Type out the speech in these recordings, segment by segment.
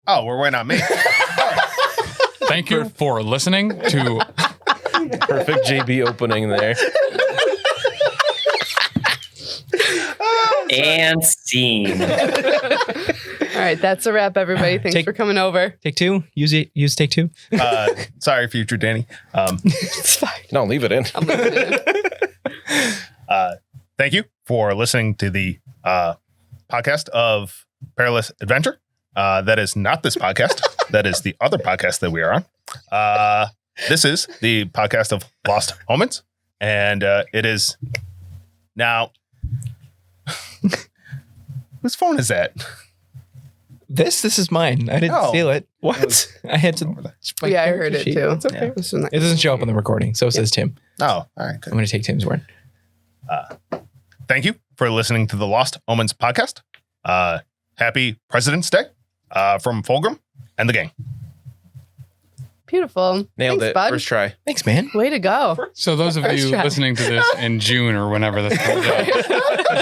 Oh, we're waiting on me. Thank you for listening to... Perfect JB opening there. And scene. All right, that's a wrap, everybody. Thanks for coming over. Take two. Use take two. Sorry, future Dani. It's fine. No, leave it in. I'm leaving it in. Thank you for listening to the podcast of Perilous Adventure. That is not this podcast. That is the other podcast that we are on. This is the podcast of Lost Omens, and it is now. Whose phone is that? This is mine. I didn't steal it. What? I had to. Yeah, I heard it too. It's okay. Yeah. It doesn't show up on the recording, so says Tim. Oh, all right. Good. I'm going to take Tim's word. Thank you for listening to the Lost Omens podcast. Happy President's Day from Fulgrim and the gang. Beautiful. Nailed Thanks, it. bud. First try. Thanks, man. Way to go. So those of First you try. listening to this in June or whenever this comes out, just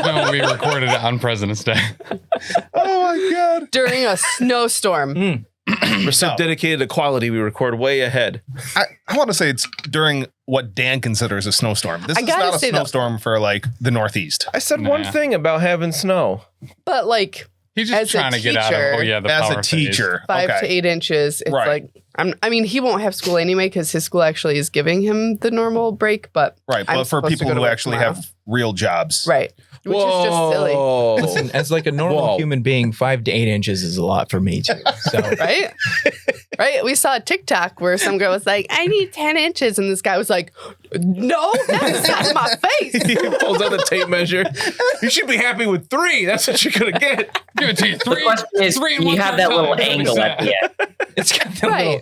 know we recorded it on President's Day. Oh my God. During a snowstorm. We're so dedicated to quality, we record way ahead. I want to say it's during what Dan considers a snowstorm. This is gotta not a say, though- snowstorm for like the Northeast. I said one Nah. thing about having snow. But like He's As just a trying to get out of, teacher- the As power a teacher. 5 to Okay. 8 inches, it's Right. like I mean, he won't have school anyway because his school actually is giving him the normal break. But Right. I'm But for supposed to people go to who work actually tomorrow. have real jobs. right, which is just silly, Listen, as like a normal Whoa. human being, 5 to 8 inches is a lot for me too. So right? Right? We saw a TikTok where some girl was like, "I need 10 inches," and this guy was like, "No, that's not my face." He pulls out the tape measure. You should be happy with 3. That's what you're gonna get. Give it to you. The Three. question is, three and you one have third that little time. angle at the end. it's got the Right. little.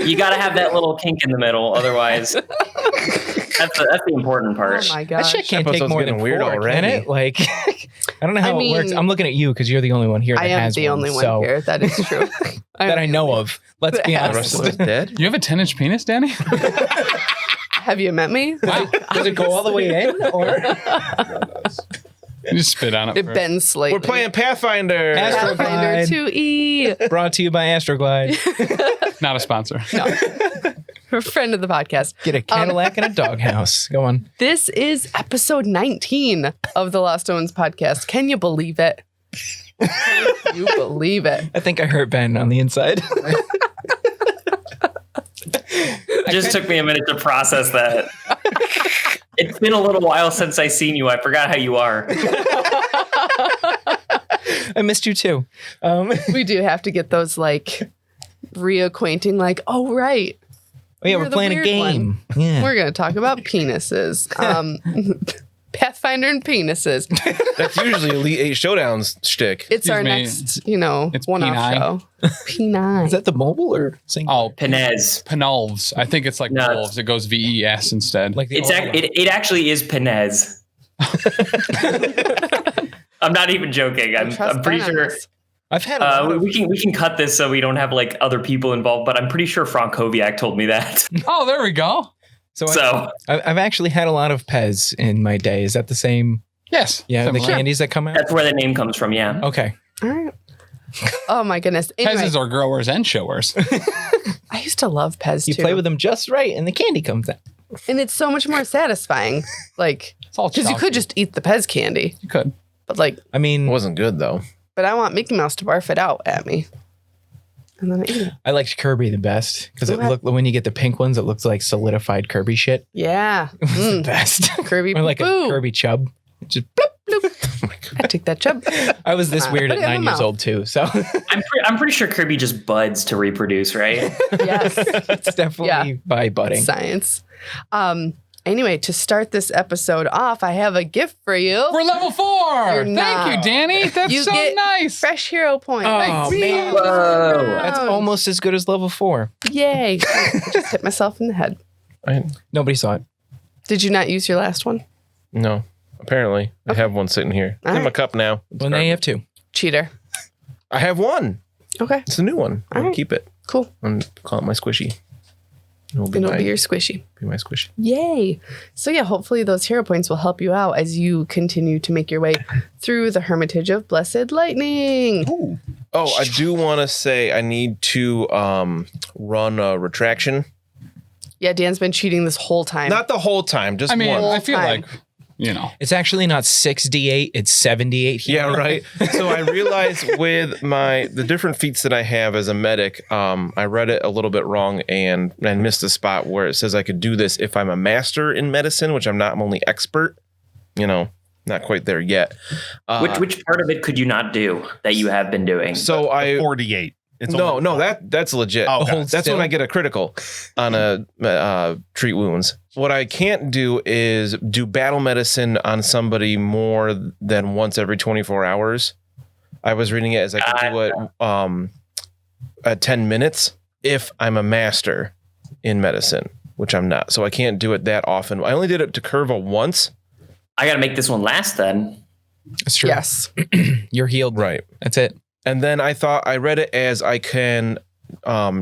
You got to have that little kink in the middle. Otherwise, that's the important part. Oh my That gosh! shit can't take episode's more getting than weird 4, can already. it? Like, I don't know how I it works. mean- I'm looking at you because you're the only one here that I am has the one, only one so, here. That is true. that I know of. Let's be The The honest. rest of us dead? You have a 10-inch penis, Dani? Have you met me? Wow. Does it go all the way in? Or? You just spit on it. It first. bends slightly. We're playing Pathfinder. Pathfinder Astroglide. 2E. Brought to you by Astroglide. Not a sponsor. We're a friend of the podcast. Get a Cadillac and a doghouse. Go on. This is episode 19 of the Lost Omens podcast. Can you believe it? Can you believe it? I think I hurt Ben on the inside. It just took me a minute to process that. It's been a little while since I seen you. I forgot how you are. I missed you too. We do have to get those like reacquainting, like, oh, right. Oh, yeah, You're we're the playing a weird game. Yeah. We're going to talk about penises. Pathfinder and penises. That's usually Elite 8 Showdown's shtick. It's our Excuse next, me. It's one-off P9. show. P9. Is that the mobile or single? Oh, Penez. Penolves. I think it's like No. wolves. It goes VES instead. Like the It's old one. it actually is Penez. I'm not even joking. I'm pretty Ben on sure. this. I've had a lot of, We can cut this so we don't have like other people involved. But I'm pretty sure Frankowiak told me that. Oh, there we go. So I've actually had a lot of Pez in my day. Is that the same? Yes. Yeah, the Similar. candies that come out? that's where the name comes from. Yeah. Okay. All right. Oh, my goodness. Anyway, Pez's are growers and showers. I used to love Pez, You too. play with them just right and the candy comes out. And it's so much more satisfying. Like, It's all because you chalky. could just eat the Pez candy. You could. But like, I mean, It wasn't good though. but I want Mickey Mouse to barf it out at me. And then I eat it. I liked Kirby the best because it What? looked when you get the pink ones, it looks like solidified Kirby shit. Yeah. It's the Mm. best. Kirby Or like boo. a Kirby chub. Just I take that chub. I was this weird Put at it in 9 my years mouth. old too, so I'm pretty sure Kirby just buds to reproduce, right? Yes. it's definitely by budding. Science. Anyway, to start this episode off, I have a gift for you. We're level 4. You're Thank not. you, Danny. That's You so get nice. Fresh hero point. Oh, Thanks. man. Whoa. That's almost as good as level 4. Yay. I just hit myself in the head. Nobody saw it. Did you not use your last one? No. Apparently. I have one sitting here. All In my right. cup now. Well, now you have 2. Cheater. I have one. Okay, It's a new one. All I'll right. keep it. cool. And call it my squishy. It'll be, It'll my, be your squishy. be my squishy. Yay. So yeah, hopefully those hero points will help you out as you continue to make your way through the Hermitage of Blessed Lightning. Ooh. Oh, I do want to say I need to run a retraction. Yeah, Dan's been cheating this whole time. Not the whole time, just I mean, once. I feel time. like, you know. It's actually not 6d8, it's 7d8 here. Yeah, right. So I realized with the different feats that I have as a medic, I read it a little bit wrong and missed the spot where it says I could do this if I'm a master in medicine, which I'm not. I'm only expert. You know, not quite there yet. Which part of it could you not do that you have been doing? So I 48. It's no, only- that's legit. Oh, okay. That's when I get a critical on a treat wounds. What I can't do is do battle medicine on somebody more than once every 24 hours. I was reading it as I could do it at 10 minutes if I'm a master in medicine, which I'm not. So I can't do it that often. I only did it to Kurva once. I got to make this one last then. That's true. Yes. You're healed. Right. That's it. And then I read it as I can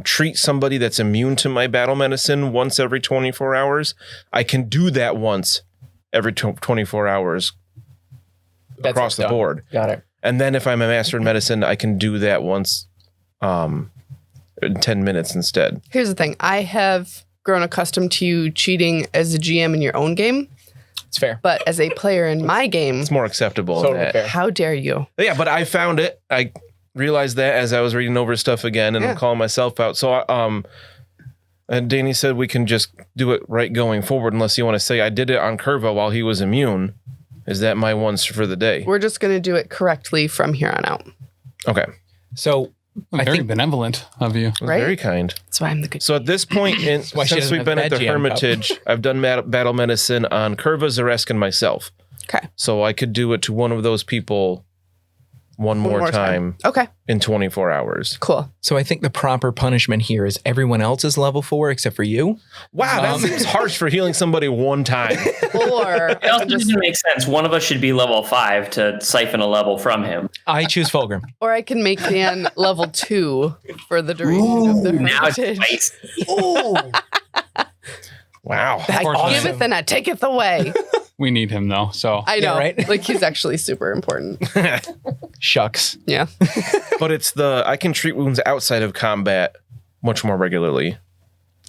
treat somebody that's immune to my battle medicine once every 24 hours. I can do that once every 24 hours across the board. Got it. And then if I'm a master in medicine, I can do that once in 10 minutes instead. Here's the thing. I have grown accustomed to you cheating as a GM in your own game, It's fair. but as a player in my game, It's more acceptable. Totally than fair. that. how dare you? Yeah, but I found it. I realized that as I was reading over stuff again and I'm calling myself out. So, and Dani said we can just do it right going forward unless you want to say I did it on Kurva while he was immune. Is that my ones for the day? We're just going to do it correctly from here on out. Okay. So I Very think benevolent of you. Right? Very kind. That's why I'm the good. So at this point, why she since doesn't we've been have at the that GM cup. Hermitage, I've done battle medicine on Kurva, Xa'Reske, and myself. Okay. So I could do it to one of those people one more time Okay. in 24 hours. Cool. so I think the proper punishment here is everyone else is level 4 except for you. Wow, that seems harsh for healing somebody one time. Or It also doesn't make sense. One of us should be level 5 to siphon a level from him. I choose Fulgrim. I can make Dan level 2 for the duration of the Now it's hermitage. spicy. Wow. I Unfortunately. giveth and I taketh away. We need him though. So I know. Yeah, right? Like he's actually super important. Shucks. Yeah. But I can treat wounds outside of combat much more regularly.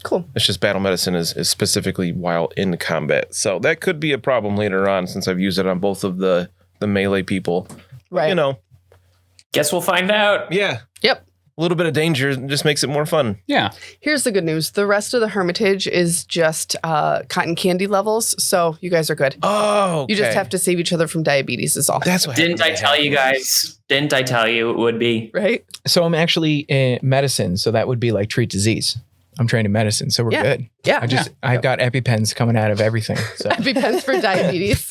Cool. It's just battle medicine is specifically while in combat. So that could be a problem later on since I've used it on both of the melee people. Right. You know, Guess we'll find out. yeah, Yep. a little bit of danger just makes it more fun. yeah. Here's the good news. The rest of the hermitage is just cotton candy levels. So you guys are good. Oh, You just have to save each other from diabetes is all. That's what Didn't I happens. tell you guys? Didn't I tell you it would be? Right? So I'm actually in medicine, so that would be like treat disease. I'm trained in medicine, so we're Yeah. good. Yeah. I've got EpiPens coming out of everything. So EpiPens for diabetes.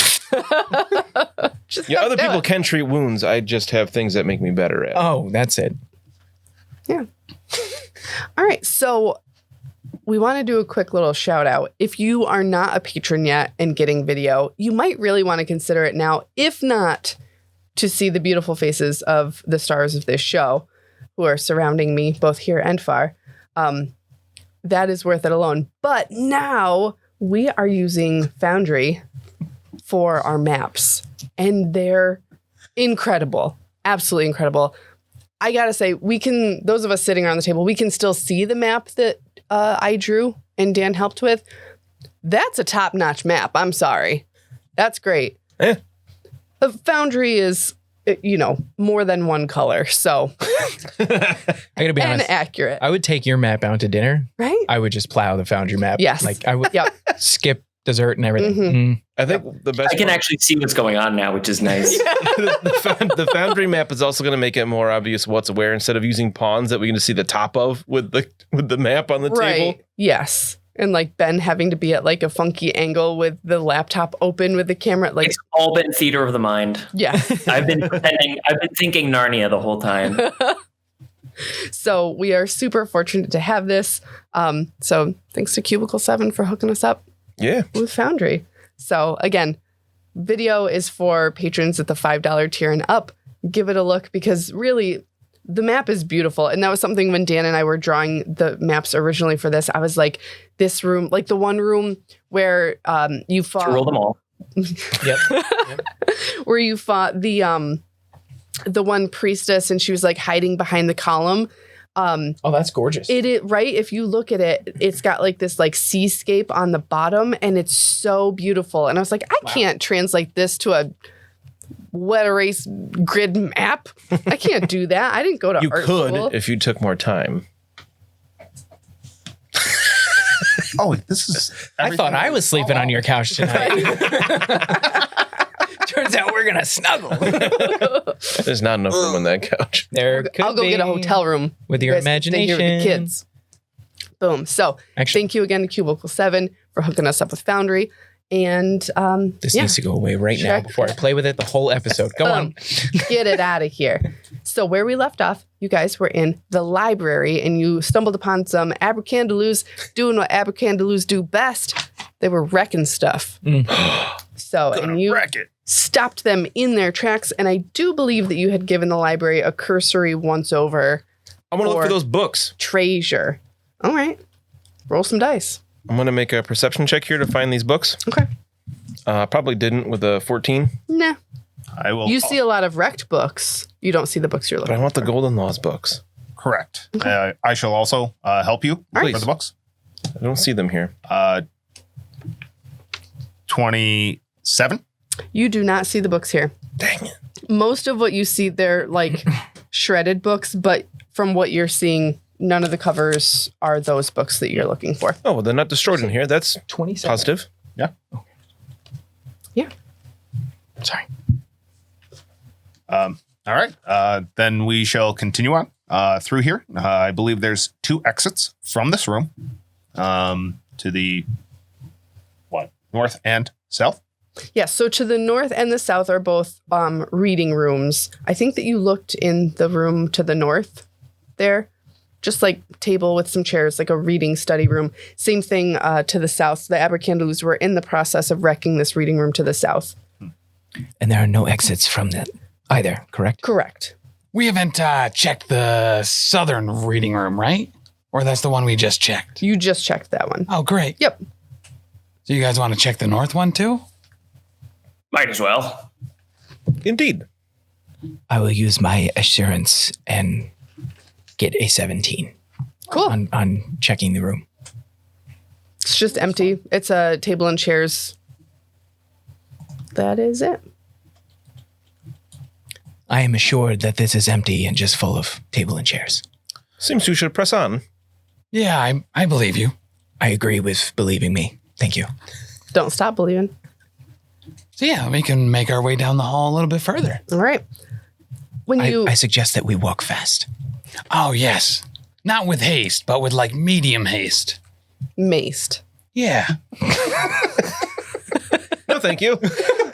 Just Yeah, other do people it. can treat wounds. I just have things that make me better at. oh, that's it. Yeah. All right. So we want to do a quick little shout out. If you are not a patron yet and getting video, you might really want to consider it now. If not, to see the beautiful faces of the stars of this show who are surrounding me both here and far. That is worth it alone. But now we are using Foundry for our maps, and they're incredible. Absolutely incredible. I gotta say, those of us sitting around the table, we can still see the map that I drew and Dan helped with. That's a top-notch map. I'm sorry. That's great. Eh. The Foundry is, more than one color, so I gotta be and honest. accurate, I would take your map out to dinner. right? I would just plow the Foundry map. Yes. Like I would Yep. skip dessert and everything. Mhm. Mm. I think the best I can part- actually see what's going on now, which is nice. the Foundry map is also going to make it more obvious what's where instead of using pawns that we can just see the top of with the map on the table. Yes. And like Ben having to be at like a funky angle with the laptop open with the camera. Like, It's all been theater of the mind. yes. I've been thinking Narnia the whole time. So we are super fortunate to have this. So thanks to Cubicle 7 for hooking us up Yeah. with Foundry. So again, video is for patrons at the $5 tier and up. Give it a look because really the map is beautiful. And that was something when Dan and I were drawing the maps originally for this. I was like, this room, like the one room where you fought. To rule them all. Yep. Where you fought the the one priestess, and she was like hiding behind the column. Oh, that's gorgeous. Right. If you look at it, it's got like this like seascape on the bottom, and it's so beautiful. And I was like, I can't translate this to a wet erase grid map. I can't do that. I didn't go to You art could school. if you took more time. Oh, this is. I thought I was sleeping on your couch tonight. Turns out we're gonna snuggle. There's not enough room on that couch. There could I'll go get a be. hotel room With your You guys can stay here with imagination. the kids. Boom. So Actually, thank you again to Cubicle 7 for hooking us up with Foundry. And this yeah, needs to go away right now Check. before I play with it the whole episode. Go on. get it out of here. So where we left off, you guys were in the library and you stumbled upon some abracandaloos doing what abracandaloos do best. They were wrecking stuff. So, and you Wreck it. stopped them in their tracks. And I do believe that you had given the library a cursory once over I want to look Or- for those books. treasure. All right. Roll some dice. I'm going to make a perception check here to find these books. Okay. Probably didn't with a 14, Nah. I will. You see a lot of wrecked books. You don't see the books you're but I looking want the for. Golden Laws books. Correct. I shall also help you right. for the books. I don't see them here. 27. You do not see the books here. Dang it. Most of what you see, they're like shredded books, but from what you're seeing, none of the covers are those books that you're looking for. Oh, well, they're not destroyed in here. That's 27. positive. Yeah. Yeah. Sorry. All right. Then we shall continue on through here. I believe there's 2 exits from this room to the north and south. Yeah, so to the north and the south are both reading rooms. I think that you looked in the room to the north there, just like table with some chairs, like a reading study room. Same thing to the south. The abracandaloos were in the process of wrecking this reading room to the south. And there are no exits from that either, correct? Correct. We haven't checked the southern reading room, right? Or that's the one we just checked? You just checked that one. Oh, great. Yep. So you guys want to check the north one too? Might as well. Indeed. I will use my assurance and get a 17 Cool. on checking the room. It's just empty. It's a table and chairs. That is it. I am assured that this is empty and just full of table and chairs. Seems you should press on. Yeah, I believe you. I agree with believing me. Thank you. Don't stop believing. So yeah, we can make our way down the hall a little bit further. All right. When you I suggest that we walk fast. Oh, yes. Not with haste, but with like medium haste. maced. Yeah. No, thank you.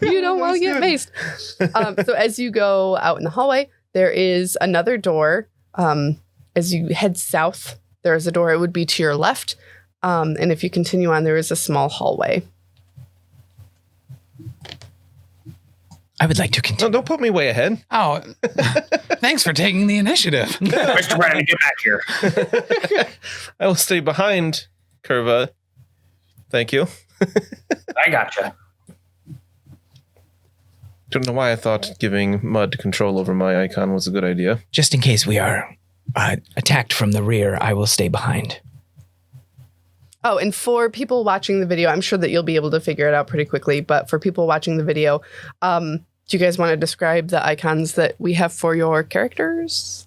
You don't want to get maced. So as you go out in the hallway, there is another door. As you head south, there is a door. It would be to your left. And if you continue on, there is a small hallway. I would like to No, continue. don't put me way ahead. Oh, thanks for taking the initiative. Mr. Brennan, get back here. I will stay behind Kurva. Thank you. I gotcha. Don't know why I thought giving Mud control over my icon was a good idea. Just in case we are attacked from the rear, I will stay behind. Oh, and for people watching the video, I'm sure that you'll be able to figure it out pretty quickly. But for people watching the video, do you guys want to describe the icons that we have for your characters?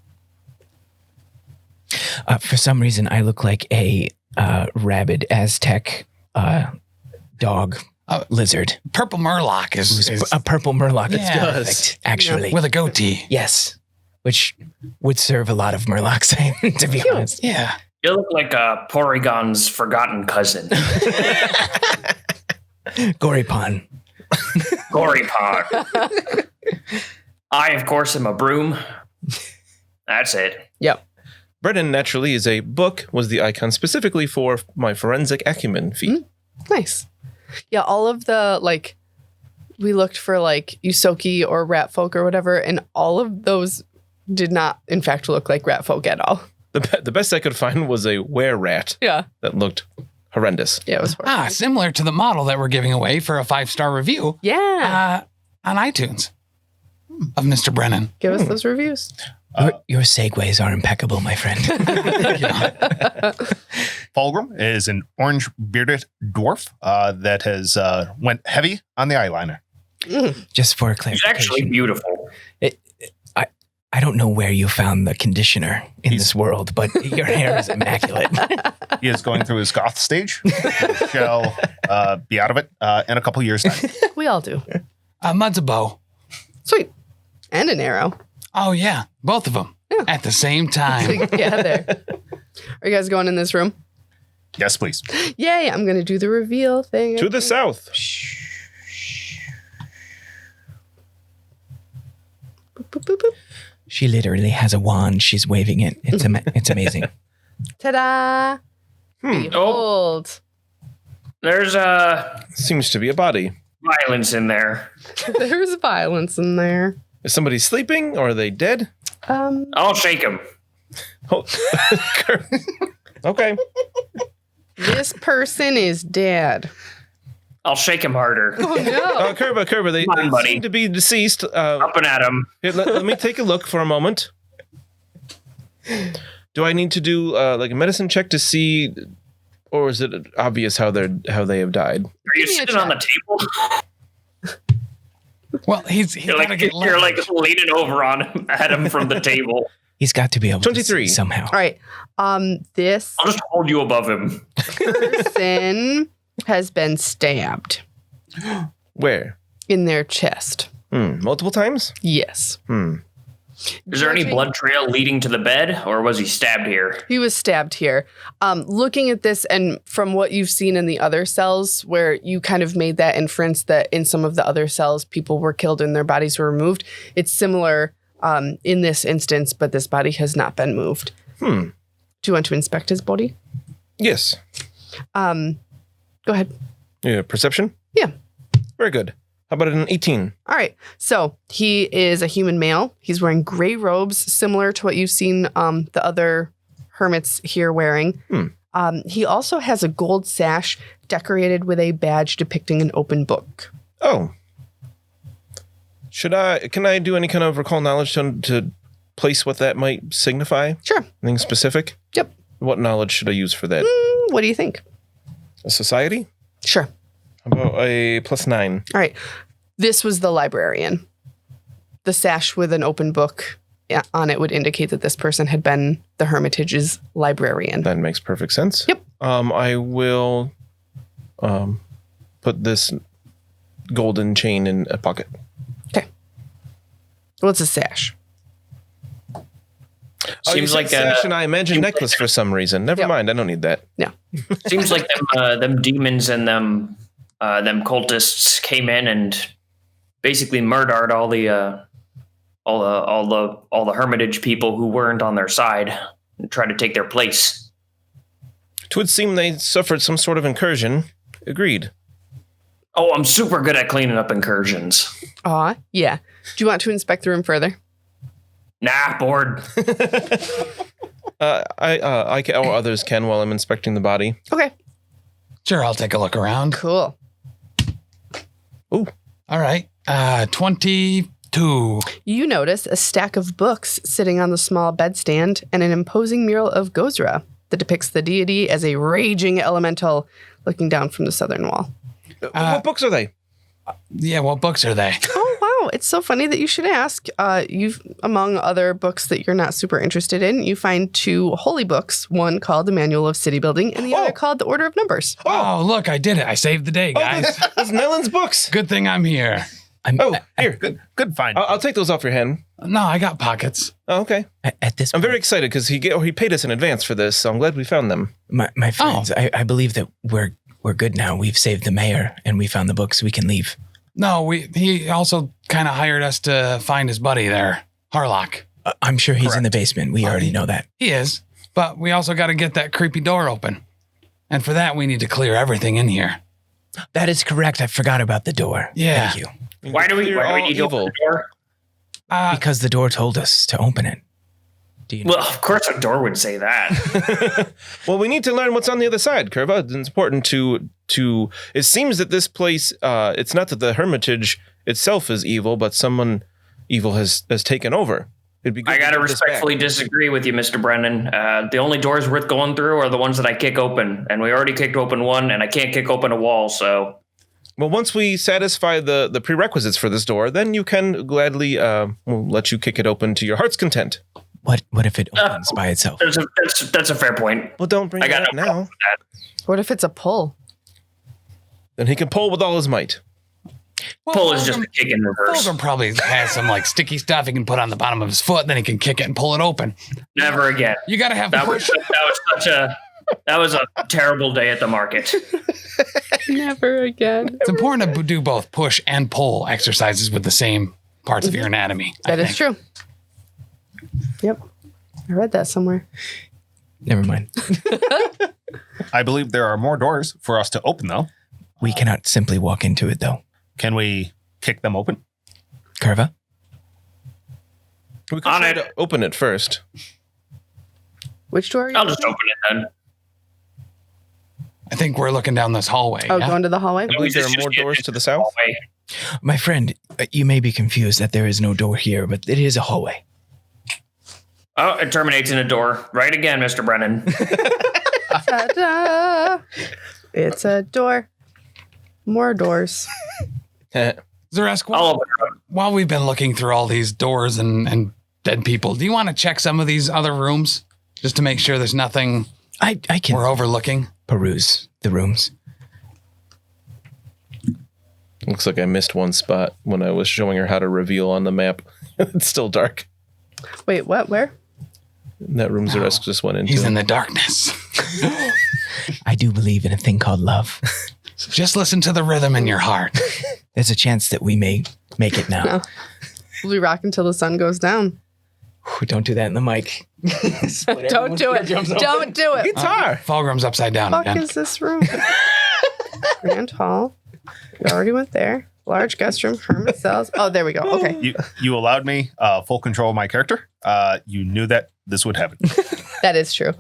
For some reason, I look like a rabid Aztec dog lizard. Purple Murloc is A purple murloc. It's Yeah. perfect, actually. with a goatee. Yes. Which would serve a lot of murlocs, to be honest. Yeah. You look like Porygon's forgotten cousin, Goripon. Goripon. I, of course, am a broom. That's it. Yep. Brennan naturally is a book was the icon specifically for my forensic acumen feat. Nice. Yeah, all of the, like, we looked for, like, Usoki or rat folk or whatever, and all of those did not, in fact, look like rat folk at all. The best I could find was a were-rat Yeah. that looked horrendous. Yeah, it was horrible. Similar to the model that we're giving away for a 5-star review Yeah. on iTunes. of Mr. Brennan. Give us those reviews. Your segues are impeccable, my friend. Fulgrim is an orange bearded dwarf that has went heavy on the eyeliner. Just for He's clarification. actually beautiful. I don't know where you found the conditioner in this world, but your hair is immaculate. He is going through his goth stage. He shall be out of it in a couple years' time. We all do. Mud's a bow. Sweet. And an arrow. Oh, yeah. Both of them. Yeah. At the same time. Together. Are you guys going in this room? Yes, please. Yay, I'm going to do the reveal thing. To the south. Boop, boop, boop. She literally has a wand. She's waving it. It's amazing. Ta-da! Behold. There's Seems to be a body. violence in there. There's violence in there. Is somebody sleeping or are they dead? I'll shake him. Oh. Okay. This person is dead. I'll shake him harder. Oh no. Kurva, they Come on, buddy. seem to be deceased. Up and at him. Here, let me take a look for a moment. Do I need to do like a medicine check to see, or is it obvious how they have died? Are you me a sitting on the table? Well, he's You're gotta like get you're like leverage. leaning over on him at him from the table. He's got to be able 23. to see somehow. All right. This I'll just hold you above him. person has been stabbed Where? in their chest. Multiple times? Yes. Is there any blood trail leading to the bed, or was he stabbed here? He was stabbed here. Looking at this, and from what you've seen in the other cells, where you kind of made that inference that in some of the other cells, people were killed and their bodies were removed. It's similar in this instance, but this body has not been moved. Do you want to inspect his body? Yes. Go ahead. Yeah, perception? Yeah. Very good. How about an 18? All right. So he is a human male. He's wearing gray robes, similar to what you've seen the other hermits here wearing. He also has a gold sash decorated with a badge depicting an open book. Oh. Can I do any kind of recall knowledge to place what that might signify? Sure. Anything specific? Yep. What knowledge should I use for that? What do you think? A society? Sure. How about a +9? All right. This was the librarian. The sash with an open book on it would indicate that this person had been the Hermitage's librarian. That makes perfect sense. Yep. I will put this golden chain in a pocket. Okay. What's a sash? Seems like sash and I imagine necklace for some reason. Never Yep. mind. I don't need that. No. Seems like them demons and them cultists came in and basically murdered all the Hermitage people who weren't on their side and tried to take their place. It would seem they suffered some sort of incursion. Agreed. Oh, I'm super good at cleaning up incursions. Yeah. Do you want to inspect the room further? Nah, bored. I can, or others can while I'm inspecting the body. Okay. Sure, I'll take a look around. Cool. Ooh. All right. 22. You notice a stack of books sitting on the small bedstand and an imposing mural of Gozra that depicts the deity as a raging elemental looking down from the southern wall. What books are they? Yeah, what books are they? Oh, wow. It's so funny that you should ask. You've, among other books that you're not super interested in, you find 2 holy books, one called the Manual of City Building and the other called the Order of Numbers. Oh, look, I did it. I saved the day, guys. That's Nellen's books. Good thing I'm here. Here. Good find. I'll take those off your hand. No, I got pockets. Oh, okay. At this I'm point, very excited because he paid us in advance for this, so I'm glad we found them. my friends, I believe that we're good now. We've saved the mayor and we found the books. We can leave. No, he also kind of hired us to find his buddy there, Harlock. I'm sure he's in the basement. We already know that. He is, but we also got to get that creepy door open. And for that, we need to clear everything in here. That is correct. I forgot about the door. Yeah. Thank you. Why do we You're all need to open evil. the door? Because the door told us to open it. Do you know? Well, of course a door would say that. Well, we need to learn what's on the other side, Kurva. It's important to. It seems that this place. It's not that the Hermitage itself is evil, but someone evil has taken over. It'd be good I to got to get this back. respectfully disagree with you, Mr. Brennan. The only doors worth going through are the ones that I kick open. And we already kicked open one, and I can't kick open a wall, so... Well, once we satisfy the prerequisites for this door, then you can gladly we'll let you kick it open to your heart's content. What if it opens by itself? That's a fair point. Well, don't bring I it got up no problem now. with that. What if it's a pull? Then he can pull with all his might. Pull is just a kick in reverse. Fulgrim probably has some like sticky stuff he can put on the bottom of his foot, then he can kick it and pull it open. Never again. You got to have That push. that was a terrible day at the market. Never again. It's important to do both push and pull exercises with the same parts of your anatomy. That is true. Yep. I read that somewhere. Never mind. I believe there are more doors for us to open, though. We cannot simply walk into it, though. Can we kick them open? Kurva? We could On try it. to open it first. Which door are you I'll just opening? open it then. I think we're looking down this hallway. Oh, yeah? going to the hallway? I believe there are more doors to the south. Hallway. My friend, you may be confused that there is no door here, but it is a hallway. Oh, it terminates in a door. Right again, Mr. Brennan. Ta-da! It's a door. More doors. Xa'Reske, I'll open it up. while we've been looking through all these doors and dead people, do you want to check some of these other rooms just to make sure there's nothing I can we're overlooking? peruse the rooms. Looks like I missed one spot when I was showing her how to reveal on the map. It's still dark. Wait, what? Where? That room Xa'Reske just went into. He's in the darkness. I do believe in a thing called love. Just listen to the rhythm in your heart. There's a chance that we may make it now. No. We rock until the sun goes down. Don't do that in the mic. Don't do it. Don't do it. Guitar. Fulgrim's upside down What the fuck again. is this room? Grand hall. We already went there. Large guest room. Hermit cells. Oh, there we go. Okay. You allowed me full control of my character. You knew that this would happen. That is true.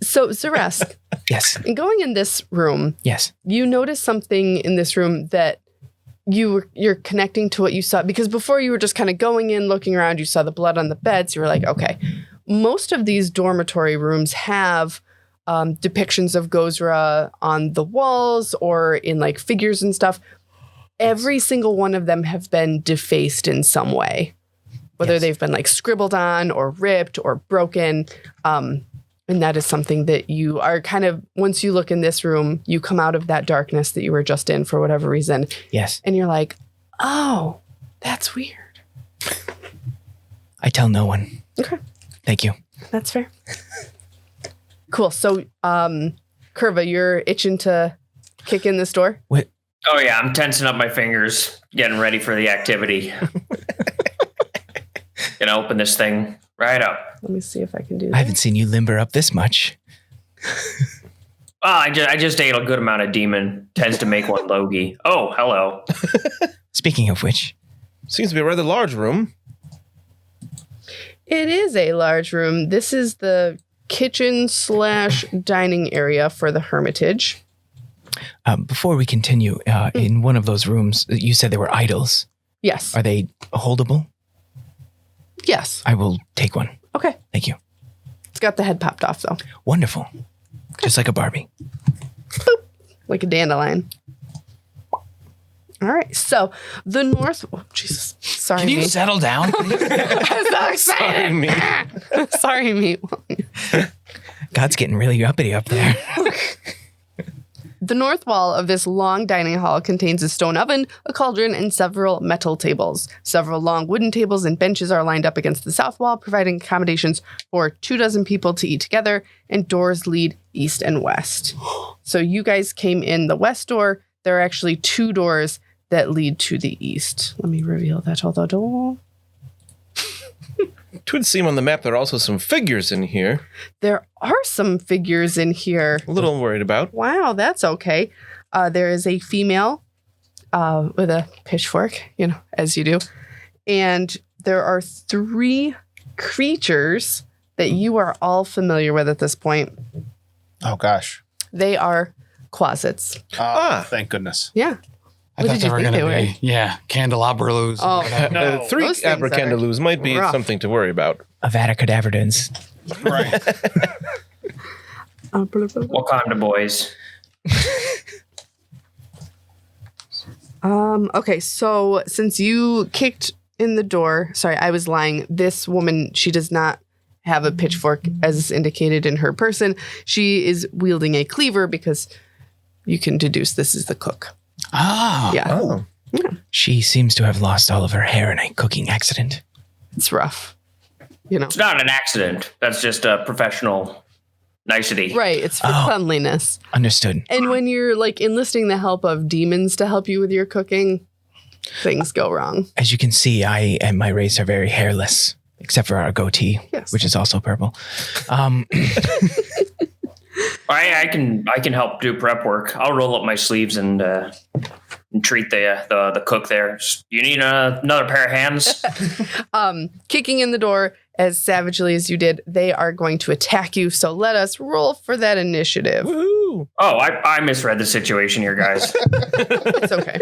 So, Xa'Reske, Yes. in going in this room, Yes. you notice something in this room that you're connecting to what you saw, because before you were just kind of going in, looking around, you saw the blood on the beds. You were like, okay, most of these dormitory rooms have depictions of Gozra on the walls or in like figures and stuff. Every single one of them have been defaced in some way, whether Yes. they've been like scribbled on or ripped or broken. And that is something that you are kind of, once you look in this room, you come out of that darkness that you were just in for whatever reason. Yes. And you're like, oh, that's weird. I tell no one. Okay. Thank you. That's fair. Cool. So, Kurva, you're itching to kick in this door? What? Oh, yeah. I'm tensing up my fingers, getting ready for the activity. Gonna open this thing right up. Let me see if I can do I that. haven't seen you limber up this much. Oh, I just ate a good amount of demon. Tends to make one logie. Oh, hello. Speaking of which, Seems to be a rather large room. It is a large room. This is the kitchen / dining area for the Hermitage. before we continue, in one of those rooms, you said there were idols. Yes. Are they holdable? Yes. I will take one. Okay. Thank you. It's got the head popped off, though. Wonderful. Just like a Barbie. Like a dandelion. All right. So the north. Oh, Jesus. Sorry, Can you me. settle down? I'm so excited. me. Sorry, me. God's getting really uppity up there. The north wall of this long dining hall contains a stone oven, a cauldron, and several metal tables. Several long wooden tables and benches are lined up against the south wall, providing accommodations for 24 people to eat together, and doors lead east and west. So you guys came in the west door. There are actually 2 doors that lead to the east. Let me reveal that other door. It would seem on the map there are also some figures in here. There are some figures in here. A little worried about. Wow, that's okay. There is a female with a pitchfork, as you do. And there are 3 creatures that you are all familiar with at this point. Oh, gosh. They are closets. Thank goodness. Yeah. I What thought did they you were think going they to be, candelabralus. Oh. No. 3 those things abracandaloos might be rough. something to worry about. Avada-cadaverdins. Right. Wakanda boys. Okay, so since you kicked in the door, sorry, I was lying. This woman, she does not have a pitchfork as indicated in her person. She is wielding a cleaver because you can deduce this is the cook. Ah. Yeah, Oh. She seems to have lost all of her hair in a cooking accident. it's rough. You know, It's not an accident. That's just a professional nicety. right? It's for cleanliness. Understood. And when you're like enlisting the help of demons to help you with your cooking, things go wrong. As you can see, I and my race are very hairless, except for our goatee, Yes. which is also purple. I can help do prep work. I'll roll up my sleeves and treat the cook there. You need another pair of hands? Kicking in the door as savagely as you did, they are going to attack you. So let us roll for that initiative. Woohoo. Oh, I misread the situation here, guys. It's okay.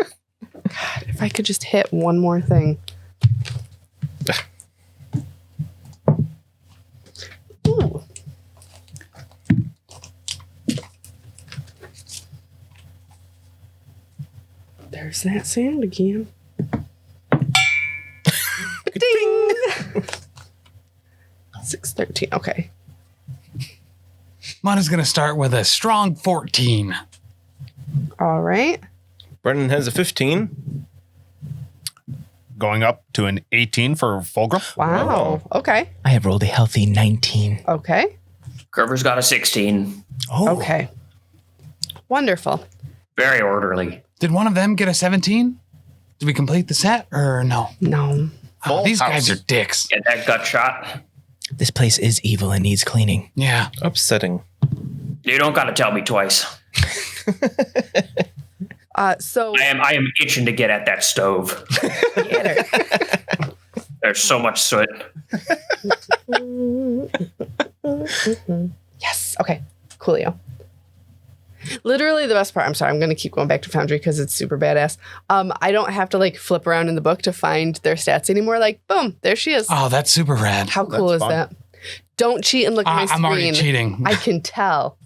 God, if I could just hit one more thing. Ooh. There's that sound again. Ding! 613. Okay. Mine is going to start with a strong 14. All right. Brennan has a 15. Going up to an 18 for Fulgrim. Wow. Okay. I have rolled a healthy 19. Okay. Gerber's got a 16. Oh, Okay. Wonderful. Very orderly. Did one of them get a 17? Did we complete the set or no? No. Oh, these house. guys are dicks. Get that gut shot. This place is evil and needs cleaning. Yeah. Upsetting. You don't got to tell me twice. So I am itching to get at that stove. get her. There's so much soot. Yes. Okay. Coolio. Literally the best part. I'm sorry. I'm going to keep going back to Foundry because it's super badass. I don't have to like flip around in the book to find their stats anymore. Like, boom, there she is. Oh, that's super rad. How cool That's is fun. that? Don't cheat and look at my screen. I'm already cheating. I can tell.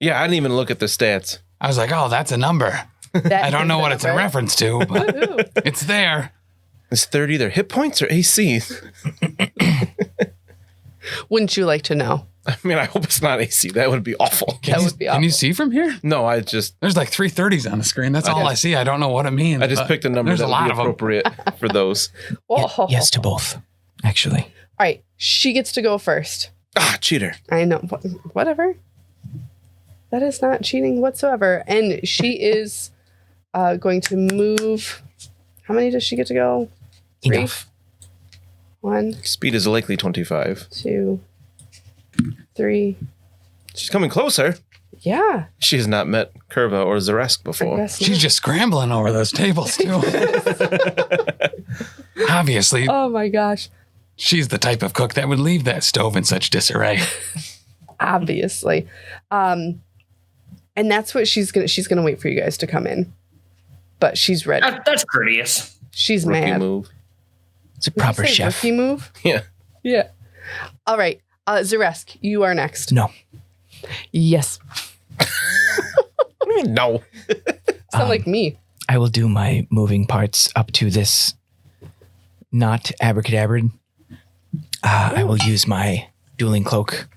Yeah, I didn't even look at the stats. I was like, oh, that's a number. That I don't know what it's a reference to, but Woohoo. it's there. Is 30 their hit points or AC? Wouldn't you like to know? I mean, I hope it's not AC. That would be awful. That would be Can you awful. see from here? No, I just There's like 330s on the screen. That's all I see. I don't know what it means. I just but picked a number there's that a would lot be of them. appropriate for those. Oh. Yes to both, actually. All right. She gets to go first. Ah, cheater. I know. Whatever. That is not cheating whatsoever. And she is going to move. How many does she get to go? 3? Enough. 1, Speed is likely 25. 2, 3. She's coming closer. Yeah. She has not met Kurva or Xa'Reske I before. guess She's not. just scrambling over those tables, too. Obviously, Oh my gosh. she's the type of cook that would leave that stove in such disarray. Obviously. And that's what she's gonna wait for you guys to come in. But she's ready. That's courteous. She's Rookie mad. move. It's a Did you proper say chef. rookie move? Yeah. Yeah. All right. Xa'Reske, you are next. No. Yes. No. Sound like me. I will do my moving parts up to this not abracadabra. I will use my dueling cloak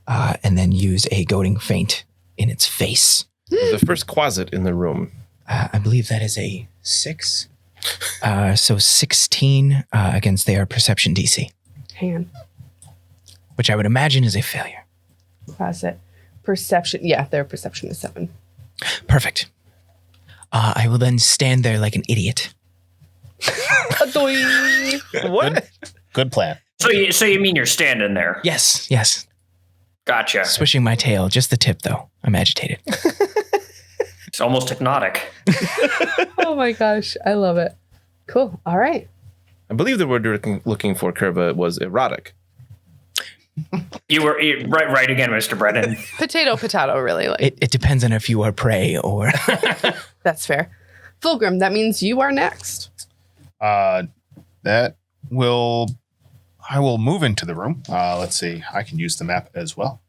and then use a goading feint in its face. The first quasit in the room. I believe that is a 6. So 16 against their perception DC, Hang on. which I would imagine is a failure. Closet. Perception. Yeah, their perception is 7. Perfect. I will then stand there like an idiot. Adoy. What? Good plan. So you mean you're standing there? Yes, yes. Gotcha. Swishing my tail, just the tip though. I'm agitated. It's almost hypnotic. Oh my gosh. I love it. Cool. All right. I believe the word you're looking for, Kurva, was erotic. You were right again, Mr. Brennan. Potato, really. Like It depends on if you are prey or that's fair. Fulgrim, that means you are next. I will move into the room. Let's see. I can use the map as well.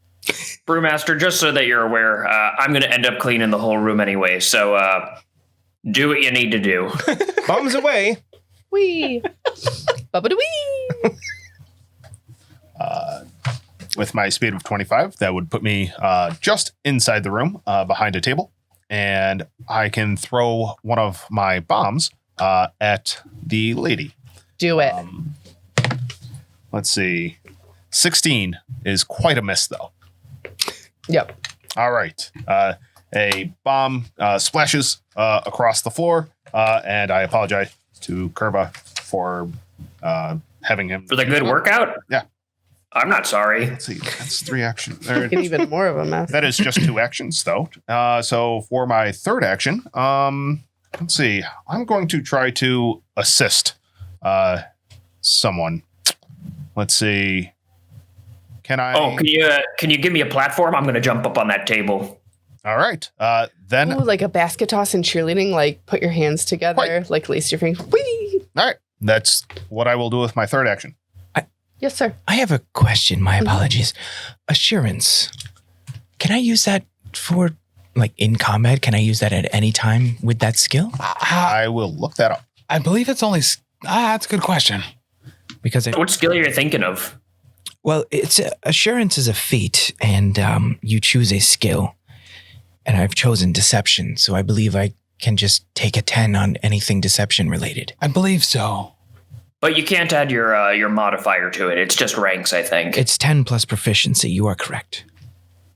Brewmaster, just so that you're aware, I'm going to end up cleaning the whole room anyway. So do what you need to do. Bombs away. Wee. Bubba-da-wee. With my speed of 25, that would put me just inside the room behind a table. And I can throw one of my bombs at the lady. Do it. Let's see. 16 is quite a miss, though. Yep. All right. A bomb splashes across the floor, and I apologize to Kurva for having him. For the good workout? Yeah. I'm not sorry. Let's see. That's 3 actions. Make it even more of a mess. That is just 2 actions, though. So for my third action, let's see. I'm going to try to assist someone. Let's see. Can I? Oh, can you give me a platform? I'm going to jump up on that table. All right. Then. Ooh, like a basket toss and cheerleading, like put your hands together, Quite. like lace your fingers. Whee! All right. That's what I will do with my third action. Yes, sir. I have a question. My apologies. Assurance. Can I use that for, like, in combat? Can I use that at any time with that skill? I will look that up. I believe it's only. That's a good question. Because What skill are you thinking of? well, assurance is a feat, and you choose a skill. And I've chosen deception, so I believe I can just take a 10 on anything deception related. I believe so. But you can't add your modifier to it. It's just ranks, I think. It's 10 plus proficiency. You are correct.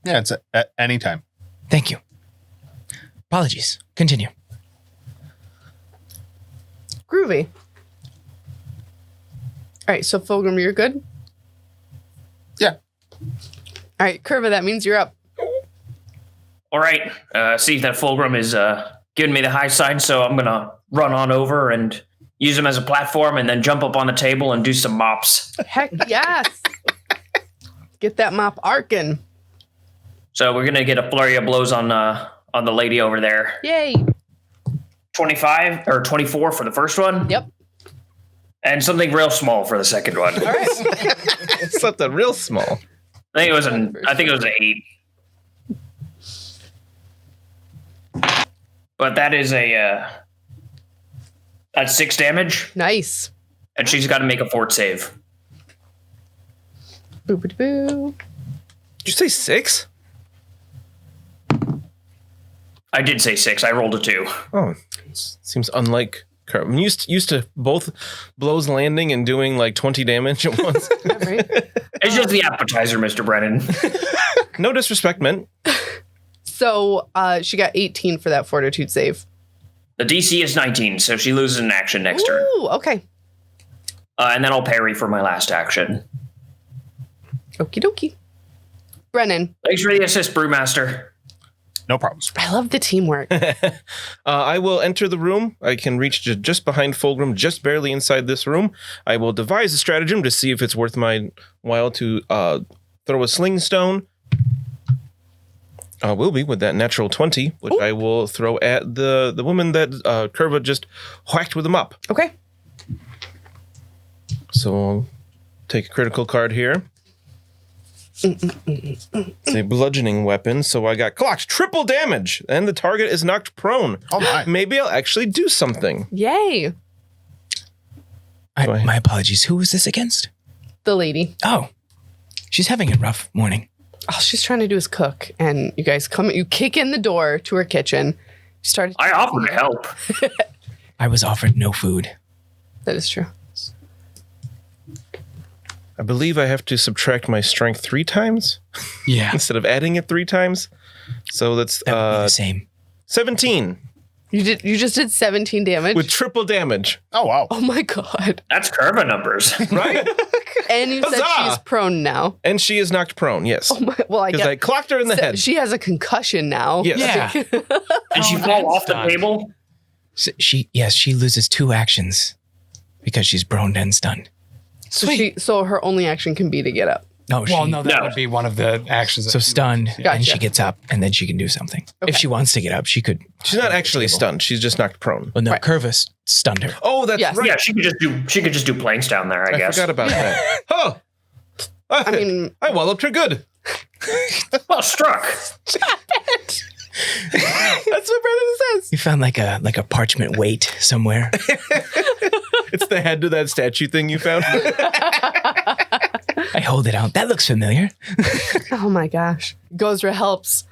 Yeah, it's at any time. Thank you. Apologies. Continue. Groovy. All right, so Fulgrim, you're good? Yeah. All right, Kurva, that means you're up. All right. See that Fulgrim is giving me the high sign, so I'm going to run on over and use him as a platform and then jump up on the table and do some mops. Heck yes. Get that mop arcing. So we're going to get a flurry of blows on the lady over there. Yay. 25 or 24 for the first one. Yep. And something real small for the second one. All right. Something real small. I think it was an 8. But that is that's 6 damage, Nice. and she's got to make a fort save. Boo-boo-boo. Did you say 6? I did say 6. I rolled a 2. Oh, seems unlike Kurva. I'm used to both blows landing and doing like 20 damage at once. All right. It's just the appetizer, Mr. Brennan. No disrespect meant. So she got 18 for that fortitude save. The DC is 19, so she loses an action next turn. Ooh, okay. And then I'll parry for my last action. Okie dokie. Brennan, Thanks for the assist, Brewmaster. No problems. I love the teamwork. I will enter the room. I can reach just behind Fulgrim, just barely inside this room. I will devise a stratagem to see if it's worth my while to throw a sling stone. Will be with that natural 20, which I will throw at the woman that Kurva just whacked with a mop. Okay. So I'll take a critical card here. It's a bludgeoning weapon, so I got clocked triple damage, and the target is knocked prone. Oh my. Maybe I'll actually do something. Yay. Go ahead. My apologies. Who was this against? The lady. Oh, she's having a rough morning. All she's trying to do is cook. And you guys you kick in the door to her kitchen. You started. I offer to help. I was offered no food. That is true. I believe I have to subtract my strength 3 times Yeah. instead of adding it 3 times. So that's That would be the same. 17 You just did 17 damage. with triple damage. Oh, wow. Oh my god. That's Kurva numbers. Right? And you said Huzzah! she's prone now. And she is knocked prone, yes. Oh my, well, I Because guess I clocked her in the head. she has a concussion now. Yes. Yeah. Did she Oh, fall that's off the done. table? So she loses 2 actions because she's prone and stunned. So her only action can be to get up. No, Well, no, that No. would be one of the actions. So stunned, and Gotcha. she gets up, and then she can do something. Okay. If she wants to get up, she could. She's not actually stunned. She's just knocked prone. Well, no, Right. Kurva stunned her. Oh, that's Yes. right. Yeah, she could just do planks down there, I I guess. forgot about that. Oh, I mean, I walloped her good. Well struck. That's what Brennan says. You found like a parchment weight somewhere. It's the head to that statue thing you found. I hold it out. That looks familiar. oh my gosh. Gozra helps.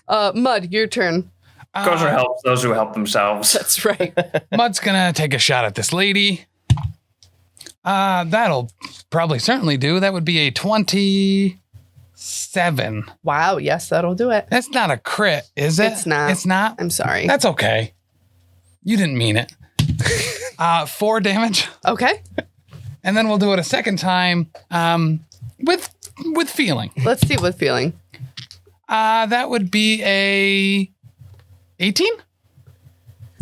Mud, your turn. Gozer helps those who help themselves. That's right. Mud's gonna take a shot at this lady. That'll probably certainly do. That would be a 27. Wow. Yes, that'll do it. That's not a crit, is it? It's not. It's not? I'm sorry. That's okay. You didn't mean it. 4 damage. Okay. And then we'll do it a second time with feeling. Let's see what feeling. That would be a 18?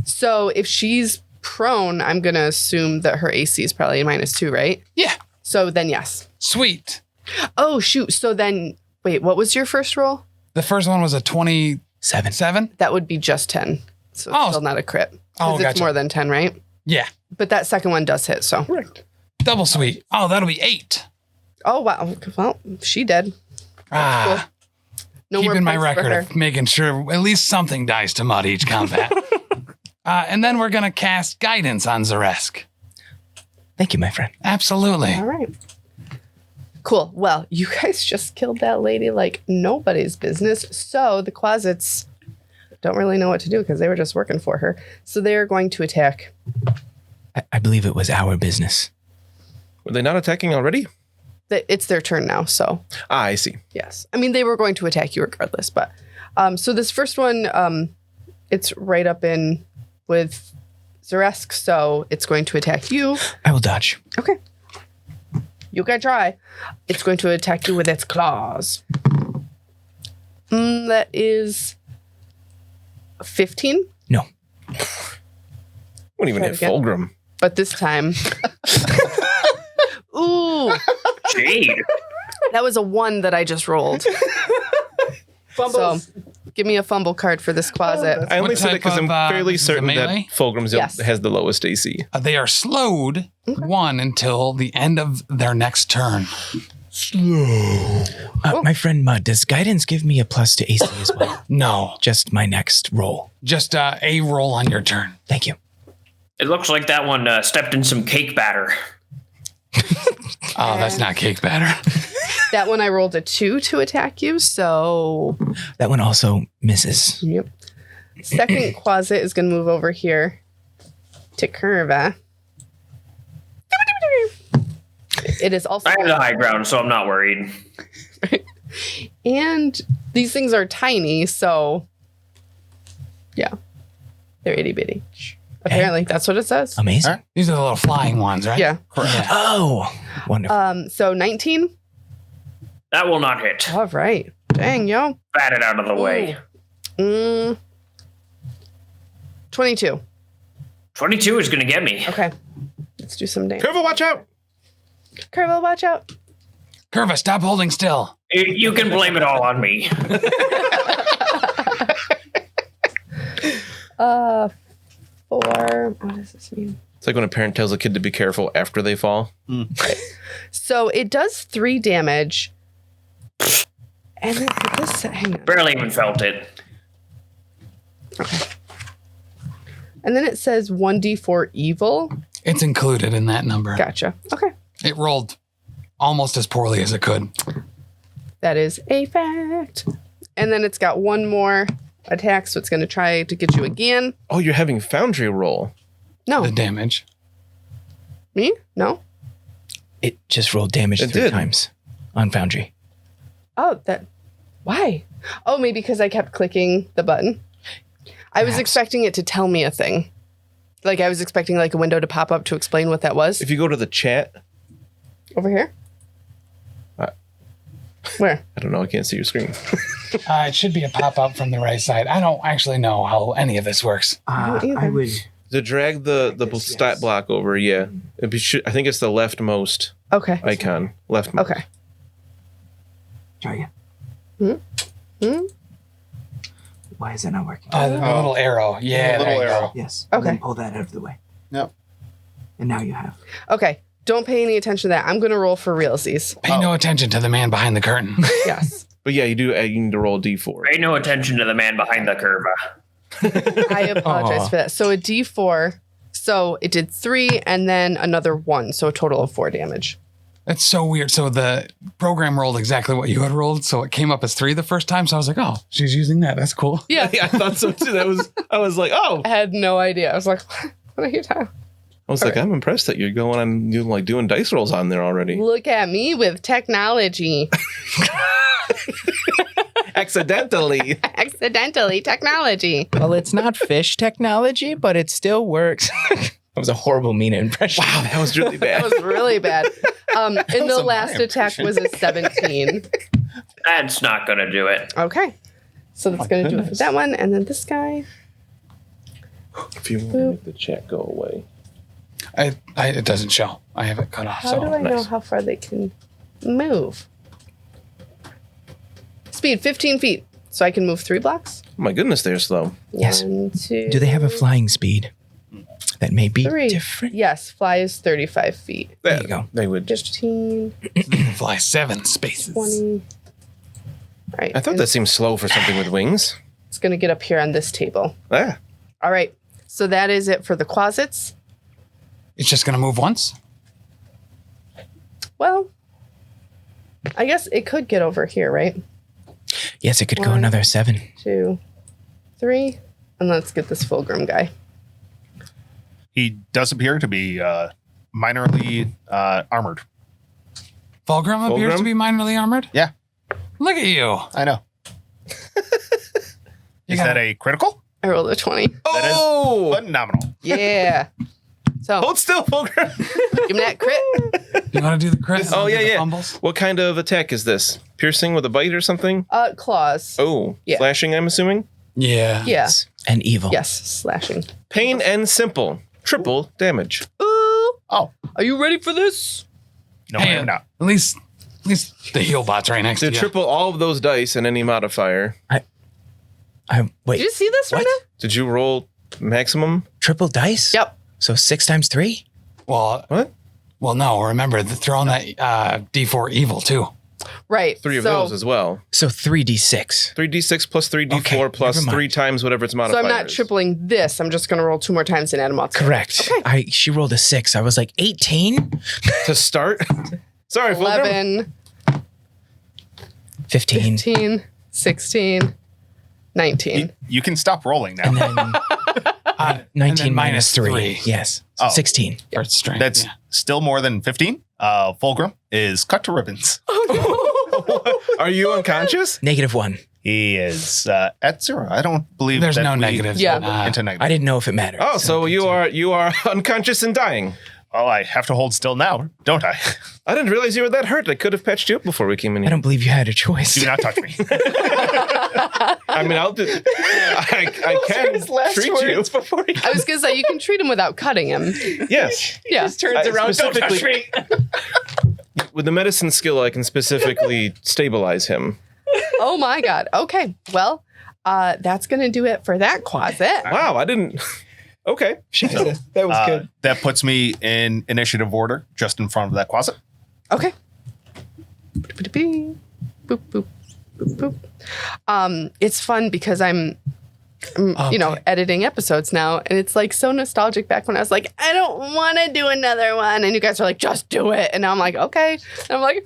So if she's prone, I'm going to assume that her AC is probably a -2, right? Yeah. So then yes. Sweet. Oh, shoot. So then, wait, what was your first roll? The first one was a 27. 7. That would be just 10. So it's Oh. still not a crit. 'Cause Oh, it's gotcha. more than 10, right? Yeah. But that second one does hit, so. Double sweet. Oh, that'll be 8. Oh, wow. Well, she did. Ah. No more Keeping my points for record her. of making sure at least something dies to Mud each combat. And then we're going to cast Guidance on Xa'Reske. Thank you, my friend. Absolutely. All right. Cool. Well, you guys just killed that lady like nobody's business. So the Quasits don't really know what to do because they were just working for her. So they're going to attack. I believe it was our business. Were they not attacking already? It's their turn now. So Ah, I see. yes. I mean, they were going to attack you regardless. But so this first one, it's right up in with Xa'Reske. So it's going to attack you. I will dodge. Okay. You can try. It's going to attack you with its claws. That is 15. No. Won't even Try hit it again. Fulgrim. But this time. Ooh, Jade. that was a 1 that I just rolled. So give me a fumble card for this closet. I only What said it type because I'm of, fairly is it certain that melee? Fulgrim's Yes. has the lowest AC. They are slowed 1 until the end of their next turn. My friend Mud, does guidance give me a plus to AC as well? No, Just my next roll. just a roll on your turn. Thank you. It looks like that one stepped in some cake batter. Oh, that's not cake batter. That one I rolled a 2 to attack you. So, That one also misses. yep. Second closet is going to move over here to Kurva. It is also. I have the high ground, so I'm not worried. And these things are tiny, so yeah, they're itty bitty. Apparently, that's what it says. Amazing. All right. These are the little flying ones, right? Yeah. Yeah. Oh, wonderful. So 19. That will not hit. All right. Dang, yo. Bat it out of the way. 22. 22 is going to get me. Okay. Let's do some damage. Kurva, watch out! Kurva, watch out. Curva, stop holding still. You can blame it all on me. 4. What does this mean? It's like when a parent tells a kid to be careful after they fall. So it does 3 damage. And then for this, hang on. Barely even felt it. And then it says 1d4 evil. It's included in that number. Gotcha. Okay. It rolled almost as poorly as it could. That is a fact. And then it's got 1 more attack, so it's going to try to get you again. Oh, you're having Foundry roll. No. The damage. Me? No. It just rolled damage It 3 did. times on Foundry. Oh, that. Why? Oh, maybe because I kept clicking the button. I was Perhaps. expecting it to tell me a thing. Like I was expecting like a window to pop up to explain what that was. If you go to the chat, Over here? Uh, Where? I don't know, I can't see your screen. It should be a pop up from the right side. I don't actually know how any of this works. don't either. I would. To drag the stat block over, yeah. I think it's the leftmost Okay. icon. Left. Okay. Try Hmm? it. Why is it not working? The little arrow. Yeah, Little there you arrow. go. Yes. Okay. And then pull that out of the way. Yep. And now you have. Okay. Don't pay any attention to that. I'm going to roll for realsies. Pay no attention to the man behind the curtain. Yes. But yeah, you need to roll a d4. Pay no attention to the man behind the Kurva. I apologize for that. So a D4. So it did 3 and then another 1. So a total of 4 damage. That's so weird. So the program rolled exactly what you had rolled. So it came up as 3 the first time. So I was like, oh, she's using that. That's cool. Yeah. Yeah, I thought so too. I was like, oh. I had no idea. I was like, what are you talking? I was like, I'm impressed that you're going on doing dice rolls on there already. Look at me with technology. Accidentally. Accidentally technology. Well, it's not fish technology, but it still works. That was a horrible Mina impression. Wow, that was really bad. That was really bad. And the was a last Maya attack was a 17. That's not going to do it. Okay. So that's going to do it for that one. And then this guy. If you want to make the chat go away. It doesn't show. I have it cut off. How do I know nice. how far they can move? Speed 15 feet. So I can move 3 blocks? Oh my goodness, they're slow. Yes. 1, 2. Do they have a flying speed that may be 3. different? Yes, fly is 35 feet. There you go. They would just. 15, Fly 7 spaces. 20. All right. I thought and that seemed slow for something with wings. it's going to get up here on this table. Ah. All right. So that is it for the closets. It's just going to move once. Well, I guess it could get over here, right? Yes, it could go 1, another 7. 2, 3. And let's get this Fulgrim guy. He does appear to be minorly armored. Fulgrim appears Fulgrim? to be minorly armored. Yeah, Look at you. I know. Is that a critical? I rolled a 20. That is Oh! phenomenal. Yeah. So Hold still, Fulgrim. give me that crit. You want to do the crit? Oh, yeah, Do the yeah. Fumbles? What kind of attack is this? Piercing with a bite or something? Claws. Oh, Yeah. slashing, I'm assuming? Yeah. Yeah. And evil. Yes. Slashing. Pain and simple. Triple damage. Ooh. Oh, Are you ready for this? no, Hey, I'm not. At least the heal bot's right next So to you. triple all of those dice and any modifier. Wait, Did you see this what? right now? Did you roll maximum? triple dice? Yep. So 6 times 3? Well, What? well, no. Remember, throw on that D4 evil too. Right. 3 of so, those as well. So 3d6. 3d6 plus 3d4 Okay, plus never mind. 3 times whatever its So modifier I'm not is. tripling this. I'm just going to roll 2 more times and add them all together. Correct. Okay. She rolled a 6. I was like, 18? To start? Sorry, Fulgrim. 11, 15. 15, 16, 19. You can stop rolling now. And then 19 and then minus 3. Yes. So Oh. 16. Or strength. That's yeah. still more than 15. Fulgrim is cut to ribbons. Are you unconscious? -1. He is at 0. I don't believe There's that no we negatives. Yeah. but, into I negative. didn't know if it mattered. Oh, so you are unconscious and dying. Well, I have to hold still now, don't I? I didn't realize you were that hurt. I could have patched you up before we came in I here. don't believe you had a choice. Do not touch me. I mean, I'll do. I can treat you. before he I was going to say, you can treat him without cutting him. Yes. Yeah. turns around. Don't touch specifically- me. With the medicine skill, I can specifically stabilize him. Oh, my God. Okay. Well, that's going to do it for that closet. Wow, I didn't. Okay. That was That puts me in initiative order, just in front of that closet. Okay. Boop, boop, boop, boop, boop. It's fun because I'm editing episodes now, and it's like so nostalgic back when I was like, I don't want to do another one, and you guys are like, just do it, and now I'm like, okay, and I'm like,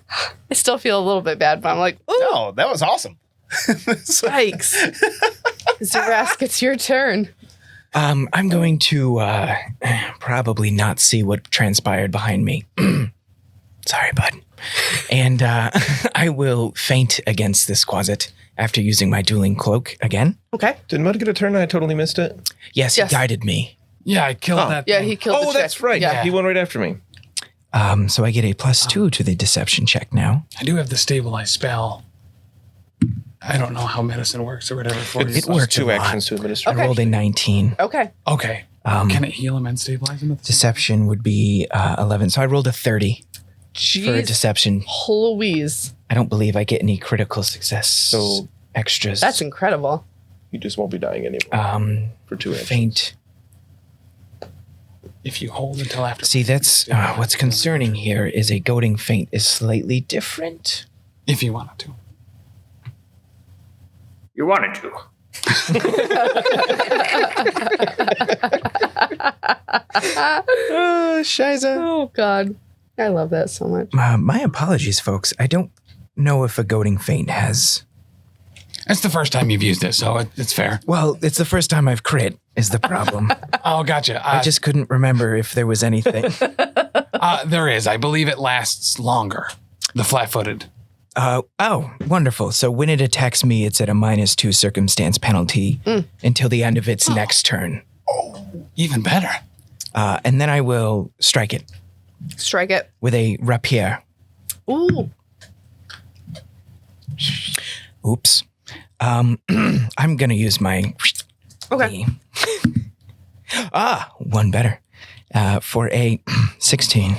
I still feel a little bit bad, but I'm like, ooh, No, that was awesome. yikes. Xa'Reske, it's your turn. I'm going to probably not see what transpired behind me. Sorry, bud. And I will feint against this closet after using my dueling cloak again. Okay. Did Mud get a turn? I totally missed it. Yes, Yes. he guided me. Yeah, I killed Oh. that. Yeah, thing. he killed the Oh, that's chick. right. Yeah. He went right after me. So I get a +2 to the deception check now. I do have the stabilize spell. I don't know how medicine works or whatever for you. It worked a 2 lot. actions to administer. Okay. I rolled a 19. Okay. Okay. Can it heal him and stabilize him? At the same Deception would be 11. So I rolled a 30 For deception, Louise. I don't believe I get any critical success So- extras. That's incredible. You just won't be dying anymore for 2 actions. faint. If you hold until after. See, that's what's concerning here is a goading feint is slightly different. If you wanted to. You wanted to. Shiza. Oh, God. I love that so much. My apologies, folks. I don't know if a goading feint has. It's the first time you've used it, so it's fair. Well, it's the first time I've crit, is the problem. Oh, gotcha. I just couldn't remember if there was anything. There is. I believe it lasts longer. The flat-footed. Oh, wonderful. So when it attacks me, it's at a -2 circumstance penalty until the end of its next turn. Even better. And then I will strike it Strike it. with a rapier. Ooh. Oops. I'm going to use my... Okay. One better. For a 16.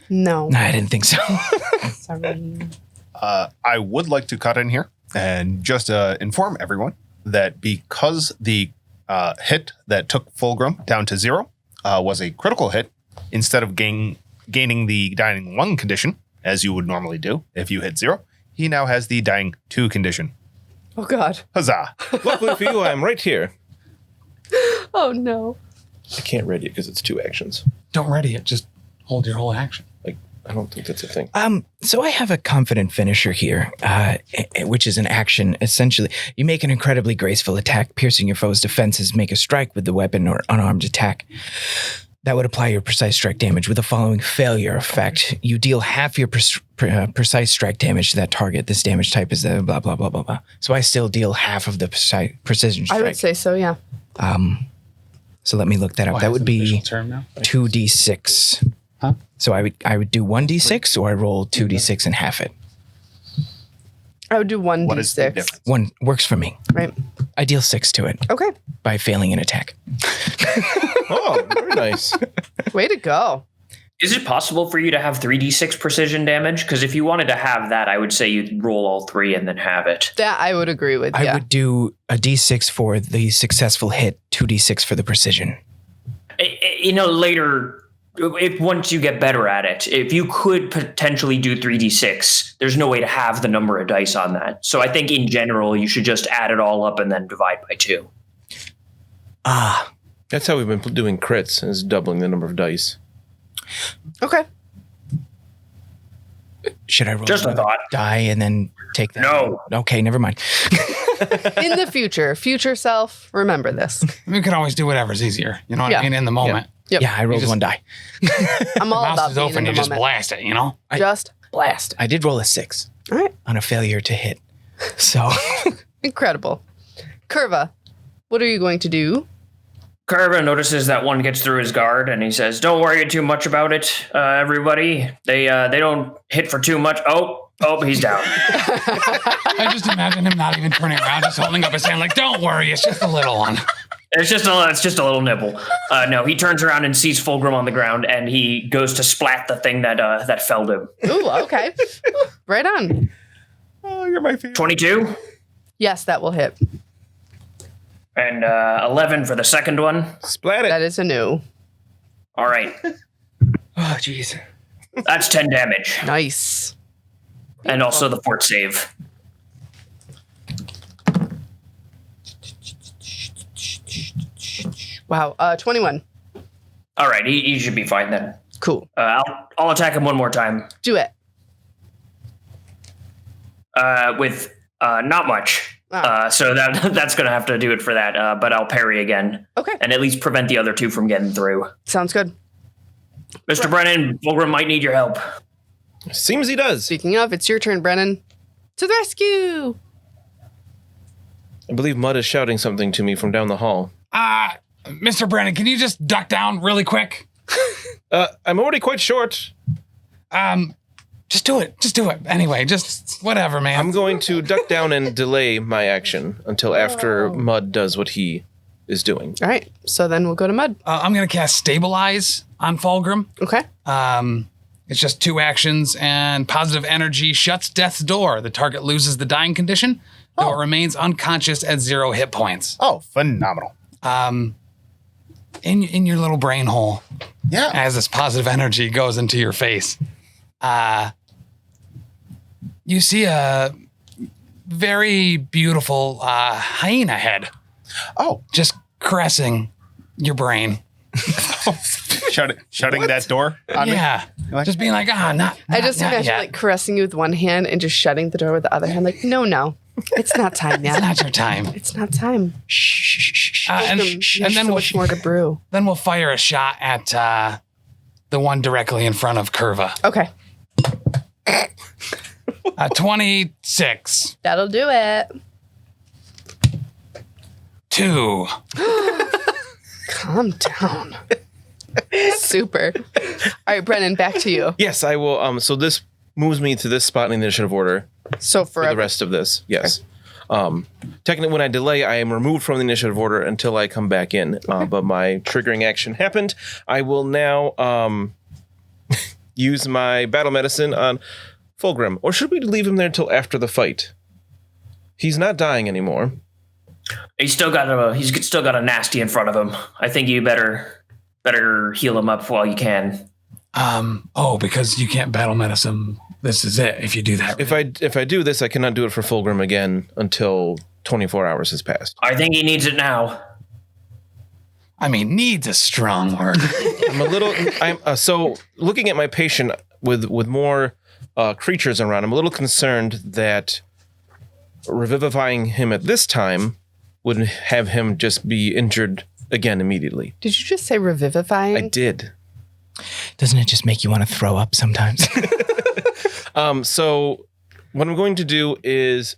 No. I didn't think so. Sorry. I would like to cut in here and just inform everyone that because the hit that took Fulgrim down to 0 was a critical hit, instead of gaining the Dying 1 condition, as you would normally do if you hit 0, he now has the Dying 2 condition. Oh, God. Huzzah! Luckily for you, I'm right here. Oh, no. I can't ready it because it's 2 actions. Don't ready it. Just hold your whole action. I don't think that's a thing. So I have a confident finisher here, which is an action. Essentially, you make an incredibly graceful attack, piercing your foe's defenses, make a strike with the weapon or unarmed attack. That would apply your precise strike damage with the following failure effect. You deal half your precise strike damage to that target. This damage type is the blah, blah, blah, blah, blah. So I still deal half of the precision strike. I would say so, yeah. So let me look that up. That would be Term now? 2d6. Huh? So I would do 1d6, or I roll 2d6 and half it. I would do What is the 1d6. difference? One works for me. Right. I deal 6 to it Okay. by failing an attack. Oh, very nice. Way to go. Is it possible for you to have 3d6 precision damage? Because if you wanted to have that, I would say you'd roll all 3 and then have it. That I would agree with, I yeah. would do a d6 for the successful hit, 2d6 for the precision. Later, if once you get better at it, if you could potentially do 3d6, there's no way to have the number of dice on that. So I think in general, you should just add it all up and then divide by 2. That's how we've been doing crits, is doubling the number of dice. Okay. Should I roll Just a another thought. die and then take that? No. Okay, never mind. In the future self, remember this. We could always do whatever's easier. You know what Yeah. I mean? In the moment. Yep. Yeah, I rolled just- 1 die. I'm all Mouse about is being open. in You the just moment. blast it, you know? Just blast. I did roll a 6 All right. on a failure to hit. So Incredible. Kurva, what are you going to do? Kurva notices that one gets through his guard, and he says, "Don't worry too much about it, everybody. They don't hit for too much." Oh, he's down. I just imagine him not even turning around, just holding up his hand like, don't worry, it's just a little one. It's just a little nibble. No, he turns around and sees Fulgrim on the ground, and he goes to splat the thing that felled him. Ooh, okay. Right on. Oh, you're my favorite. 22 Yes, that will hit. and 11 for the second one. Splat it. That is a no. All right, oh jeez. that's 10 damage, Nice. and also the fort save. Wow. 21. All right, he should be fine then. Cool. I'll attack him one more time Do it. with not much. Ah. So that's going to have to do it for that. But I'll parry again Okay. and at least prevent the other 2 from getting through. Sounds good. Mr. Brennan, Fulgrim might need your help. Seems he does. Speaking of, it's your turn, Brennan. To the rescue. I believe Mud is shouting something to me from down the hall. Mr. Brennan, can you just duck down really quick? I'm already quite short. Just do it. Just do it. Anyway, just whatever, man. I'm going to duck down and delay my action until after Mud does what he is doing. All right. So then we'll go to Mud. I'm going to cast Stabilize on Fulgrim. Okay. It's just 2 actions, and positive energy shuts death's door. The target loses the dying condition, though it remains unconscious at 0 hit points. Oh, phenomenal. In your little brain hole, Yeah. as this positive energy goes into your face, you see a very beautiful hyena head Oh, just caressing your brain. shutting that door on me. Yeah. Like- Just being like, not I just not imagine yet. like caressing you with one hand and just shutting the door with the other hand. Like, no, it's not time yet. It's not your time. It's not time. And There's then so much more to brew. Then we'll fire a shot at the one directly in front of Kurva. Okay, 26. that'll do it. 2. Calm down. Super. All right, Brennan, back to you. Yes, I will. So this moves me to this spot in the initiative order So for the rest of this. Yes. Technically, when I delay, I am removed from the initiative order until I come back in. But my triggering action happened. I will now use my battle medicine on Fulgrim. Or should we leave him there until after the fight? He's not dying anymore. He's still got a nasty in front of him. I think you better heal him up while you can. Because you can't battle medicine. This is it. If you do that, If I do this, I cannot do it for Fulgrim again until 24 hours has passed. I think he needs it now. I mean, needs a strong word. So looking at my patient with more creatures around, I'm a little concerned that revivifying him at this time would have him just be injured again immediately. Did you just say revivifying? I did. Doesn't it just make you want to throw up sometimes? So what I'm going to do is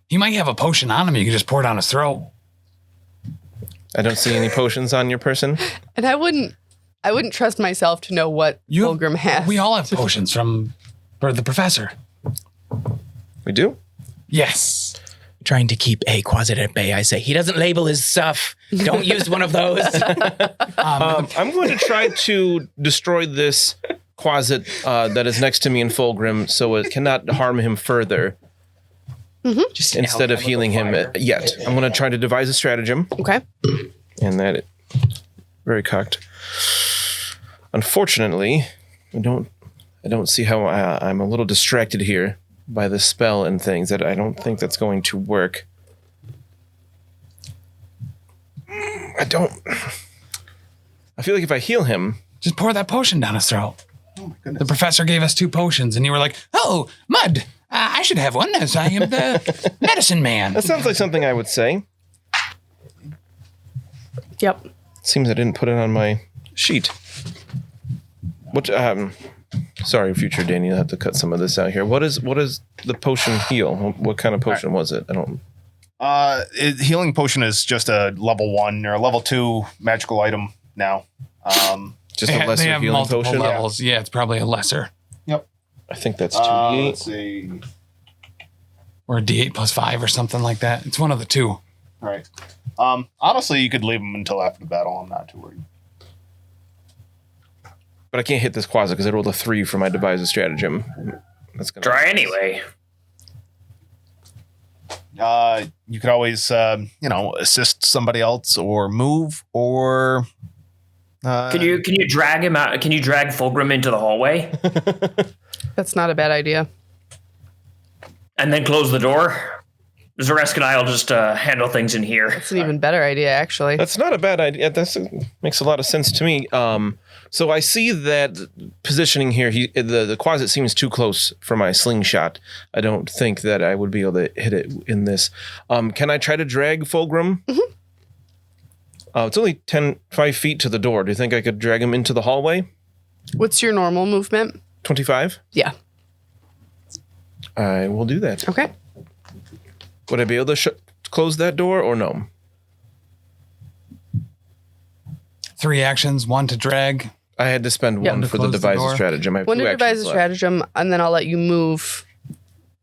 He might have a potion on him. You can just pour it down his throat. I don't see any potions on your person. And I wouldn't trust myself to know what Fulgrim has. We all have potions for the professor. We do? Yes. Trying to keep a closet at bay, I say, he doesn't label his stuff. Don't use one of those. I'm going to try to destroy this closet that is next to me in Fulgrim so it cannot harm him further. Just Instead of healing him yet. I'm going to try to devise a stratagem. Okay. And that very cocked. Unfortunately, I don't see how I'm a little distracted here by the spell and things that I don't think that's going to work. I feel like if I heal him, Just pour that potion down his throat. Oh my goodness. The professor gave us 2 potions, and you were like, "Oh, mud! I should have one, as I am the medicine man." that sounds like something I would say. Yep. Seems I didn't put it on my sheet. What? Sorry, future Dani, you'll have to cut some of this out here. What is the potion heal? What kind of potion was it? I don't. Healing potion is just a level 1 or a level 2 magical item now. Just a lesser they have healing multiple potion. levels. Yeah, it's probably a lesser I think that's Let's 2d8. see. or a D8 plus 5 or something like that. It's one of the 2. All right. Honestly, you could leave them until after the battle. I'm not too worried. But I can't hit this closet because I rolled a 3 for my devise a stratagem. That's gonna Try anyway. You could always, assist somebody else or move or. Can you drag him out? Can you drag Fulgrim into the hallway That's not a bad idea. and then close the door? Xa'Reske and I will just handle things in here. It's an even better idea, actually. That's not a bad idea. That makes a lot of sense to me. So I see that positioning here, the closet seems too close for my slingshot. I don't think that I would be able to hit it in this. Can I try to drag Fulgrim? Mm-hmm. It's only 5 feet to the door. Do you think I could drag him into the hallway? What's your normal movement? 25? Yeah. I will do that. Okay. Would I be able to close that door or no? 3 actions, 1 to drag. I had to spend Yeah. one To for the close the devise door. stratagem. I have One 2 to devise actions a left. stratagem, and then I'll let you move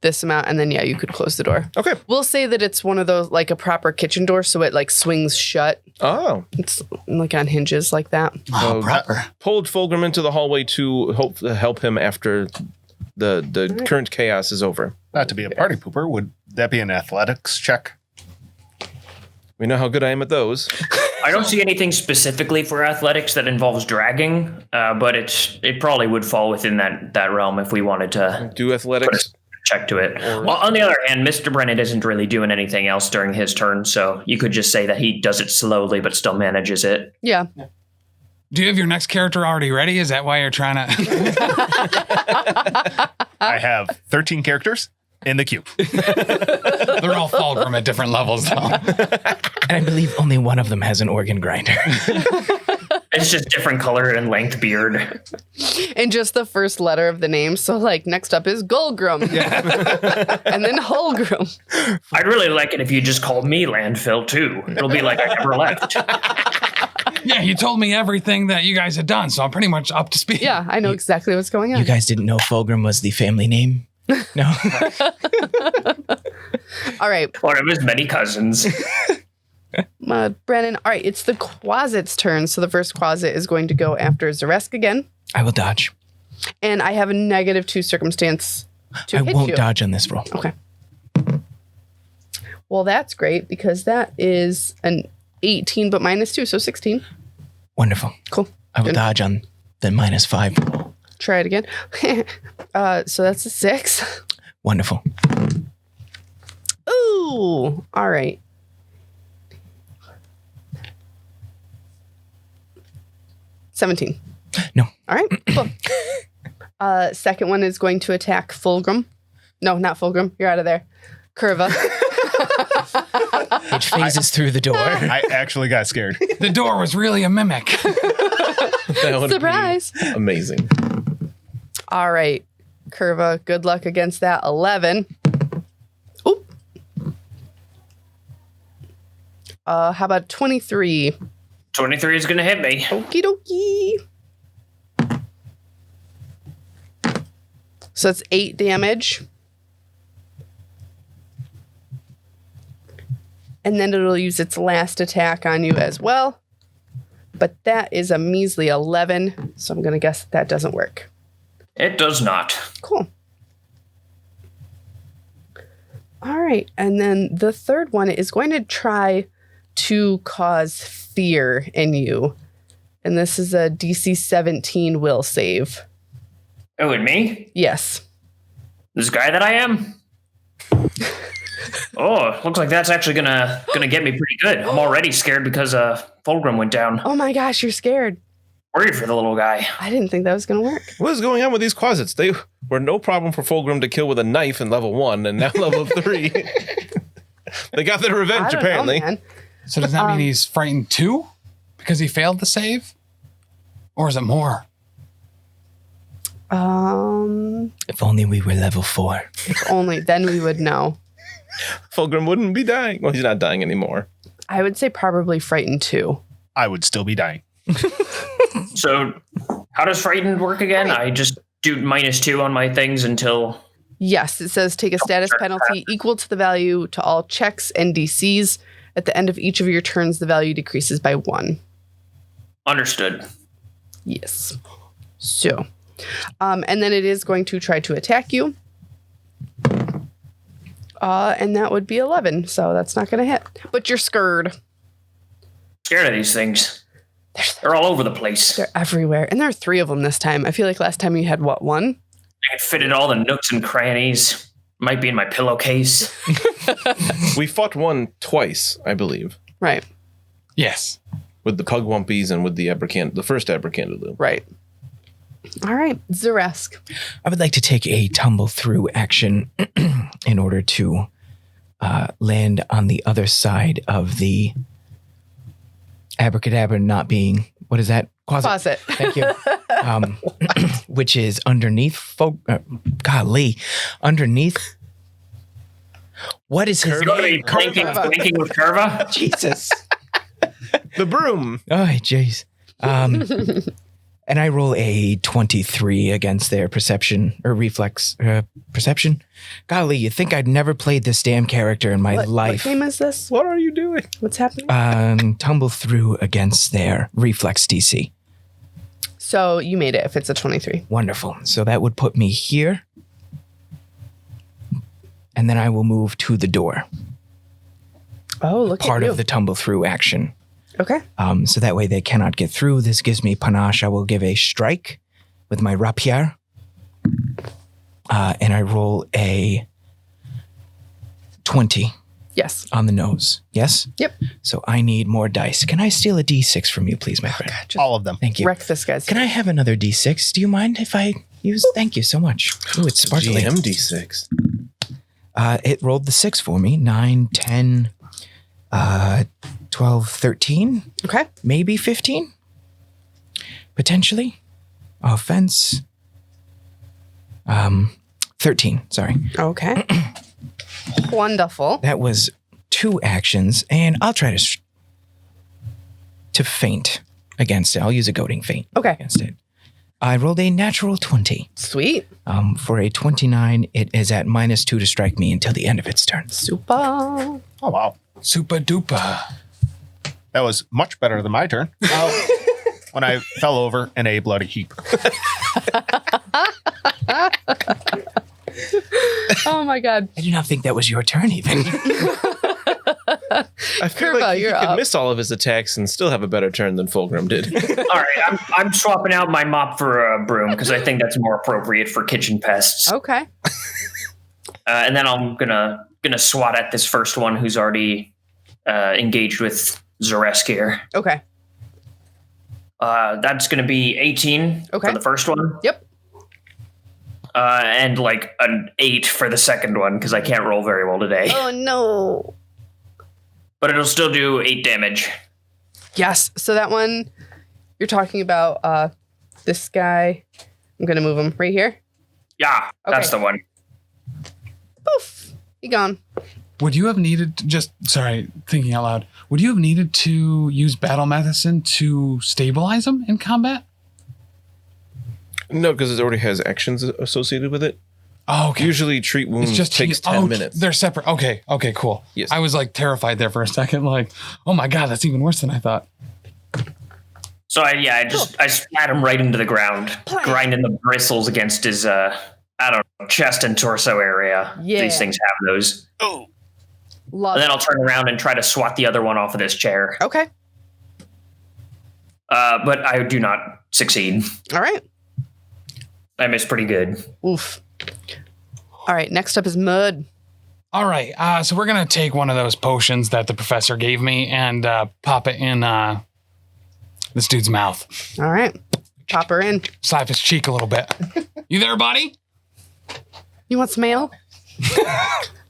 this amount, and then you could close the door. Okay. We'll say that it's one of those like a proper kitchen door, so it like swings shut. Oh. It's like on hinges like that. Oh, proper. Pulled Fulgrim into the hallway to help him after the current chaos is over. Not to be a party pooper, would that be an athletics check? We know how good I am at those. I don't see anything specifically for athletics that involves dragging, but it probably would fall within that realm if we wanted to Do athletics. check to it. Well, on the other hand, Mr. Brennan isn't really doing anything else during his turn, so you could just say that he does it slowly but still manages it. Yeah. Do you have your next character already ready? Is that why you're trying to? I have 13 characters in the queue. They're all Fulgrim at different levels, though. And I believe only one of them has an organ grinder. It's just different color and length beard. And just the first letter of the name. So like next up is Gulgrim. And then Holgrim. I'd really like it if you just called me Landfill, too. It'll be like I never left. Yeah, you told me everything that you guys had done, so I'm pretty much up to speed. Yeah, I know exactly what's going on. You guys didn't know Fulgrim was the family name? No. All right. One of his many cousins. Brennan. All right, it's the Quasit's turn. So the first Quasit is going to go after Xa'Reske again. I will dodge. And I have a -2 circumstance to I hit won't you. dodge on this roll. Okay. Well, that's great because that is an 18, but -2, so 16. Wonderful. Cool. I will Good. dodge on the -5 roll. Try it again. So that's a 6. Wonderful. Ooh. All right. $17. No. All right. Cool. Second one is going to attack Fulgrim. No, not Fulgrim. You're out of there. Kurva. It phases through the door. I actually got scared. The door was really a mimic. That would be Surprise. amazing. All right. Kurva, good luck against that. 11. Oop. How about 23? 23 is going to hit me. Okie dokie. So it's 8 damage. And then it'll use its last attack on you as well. But that is a measly 11. So I'm going to guess that doesn't work. It does not. Cool. All right. And then the third one is going to try to cause fear in you. And this is a DC 17 will save. Oh, and me? Yes. This guy that I am? Oh, looks like that's actually gonna get me pretty good. I'm already scared because Fulgrim went down. Oh my gosh, you're scared. Worried for the little guy. I didn't think that was going to work. What is going on with these Quasits? They were no problem for Fulgrim to kill with a knife in level 1, and now level 3. They got their I revenge, don't apparently. know, man. So does that mean he's frightened too? Because he failed to save? Or is it more? If only we were level 4. If only then we would know. Fulgrim wouldn't be dying. Well, he's not dying anymore. I would say probably frightened too. I would still be dying. So, how does frightened work again? I just do -2 on my things until... Yes, it says take a status penalty equal to the value to all checks and DCs. At the end of each of your turns, the value decreases by 1. Understood. Yes. So, and then it is going to try to attack you. And that would be 11, so that's not going to hit. But you're scared. Scared of these things. They're all over the place. They're everywhere. And there are 3 of them this time. I feel like last time you had, what, 1? I can fit in all the nooks and crannies. Might be in my pillowcase. We fought one twice, I believe, Right, Yes. with the Pugwumpies and with the first Abracandaloo. right. All right, Xa'Reske. I would like to take a tumble through action in order to land on the other side of the abracadabra not being, what is that? Closet. Thank you. Which is underneath golly. Underneath. What is his You're going to name? be flanking with Kurva? Jesus. The broom. Oh, jeez. And I roll a 23 against their perception or reflex perception. Golly, you'd think I'd never played this damn character in my What life. game is this? What are you doing? What's happening? Tumble through against their reflex DC. So you made it if it's a 23. Wonderful. So that would put me here. And then I will move to the door. Oh, look Part at you. of the tumble through action. Okay. So that way they cannot get through. This gives me panache. I will give a strike with my rapier. And I roll a 20 Yes. on the nose. Yes? Yep. So I need more dice. Can I steal a D6 from you, please, my friend? All of them. Thank you. Wreck this guy's. Can I have another D6? Do you mind if I use? Thank you so much. Oh, it's sparkly. GMD6. It rolled the 6 for me. 9, 10, 12, 13, Okay. maybe 15, potentially. Offense. 13, sorry. Okay. Wonderful. That was 2 actions, and I'll try to feint against it. I'll use a goading feint Okay. against it. I rolled a natural 20. Sweet. For a 29, it is at -2 to strike me until the end of its turn. Super. Oh, wow. Super duper. That was much better than my turn. When I fell over in a bloody heap. Oh my God. I do not think that was your turn, even. I feel Kurva, like he you're could up. miss all of his attacks and still have a better turn than Fulgrim did. All right, I'm swapping out my mop for a broom because I think that's more appropriate for kitchen pests. Okay. And then I'm gonna swat at this first one who's already engaged with Xa'Reske here. Okay. That's gonna be 18 Okay. for the first one. Yep. And like an 8 for the second one because I can't roll very well today. Oh no. But it'll still do 8 damage. Yes. So that one you're talking about this guy. I'm gonna move him right here. Yeah, that's Okay. the one. Poof. He gone. Would you have needed to thinking out loud, would you have needed to use battle medicine to stabilize him in combat? No, because it already has actions associated with it. Oh, okay. Usually treat wounds takes 10 minutes. They're separate. Okay, cool. Yes. I was like terrified there for a second, like, oh my God, that's even worse than I thought. So I splat him right into the ground, grinding the bristles against his chest and torso area. Yeah. These things have those. Love And then it. I'll turn around and try to swat the other one off of this chair. Okay. But I do not succeed. All right. I miss pretty good. Oof. All right. Next up is Mud. All right, so we're gonna take one of those potions that the professor gave me and pop it in this dude's mouth. All right. Pop her in. Slap his cheek a little bit. You there, buddy? You want some ale?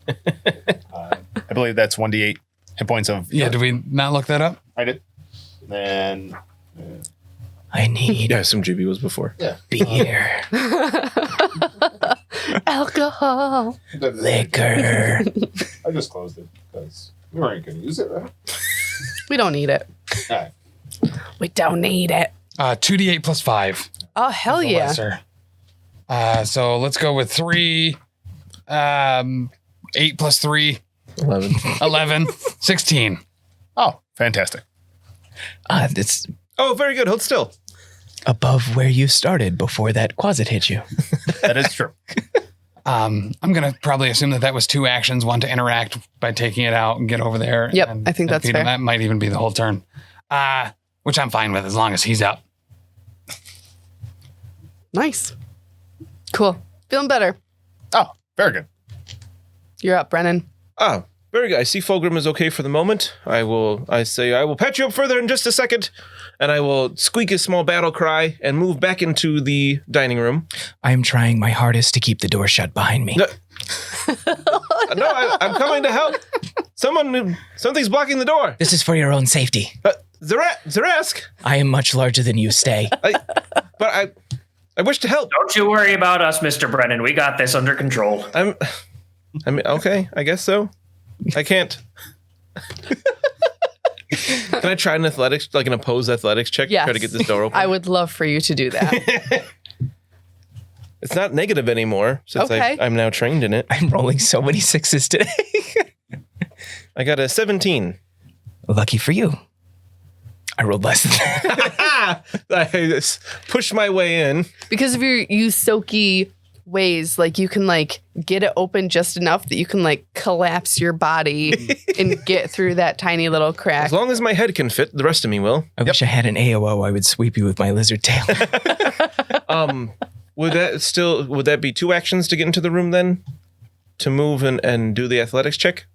I believe that's 1d8 hit points of. Yeah, did we not look that up? I did. Then. I need Yeah, I assume GB was before. beer, Alcohol. liquor. I just closed it because we weren't going to use it, right? We don't need it. All right. We don't need it. 2d8 plus 5. Oh, hell The yeah. lesser. So let's go with 3. 8 plus 3, 11. 11, 16. Oh, fantastic. It's Oh, very good. Hold still. above where you started before that quasit hit you. That is true. I'm going to probably assume that was 2 actions, one to interact by taking it out and get over there. Yep, and I think that's feed him. fair. That might even be the whole turn, which I'm fine with as long as he's up. Nice. Cool. Feeling better. Oh, very good. You're up, Brennan. Ah, very good. I see Fulgrim is okay for the moment. I will patch you up further in just a second, and I will squeak a small battle cry and move back into the dining room. I am trying my hardest to keep the door shut behind me. No, I'm coming to help. Something's blocking the door. This is for your own safety. Xa'Reske. I am much larger than you. Stay. I wish to help. Don't you worry about us, Mr. Brennan. We got this under control. I mean, okay, I guess so. I can't. Can I try an opposed athletics check Yes. to try to get this door open? I would love for you to do that. It's not negative anymore since Okay. I'm now trained in it. I'm rolling so many sixes today. I got a 17. Lucky for you. I rolled less than that. I just pushed my way in. Because of your Yusoki ways, like you can like get it open just enough that you can like collapse your body and get through that tiny little crack. As long as my head can fit, the rest of me will. I wish I had an AOO. I would sweep you with my lizard tail. Would that be 2 actions to get into the room then? To move and do the athletics check?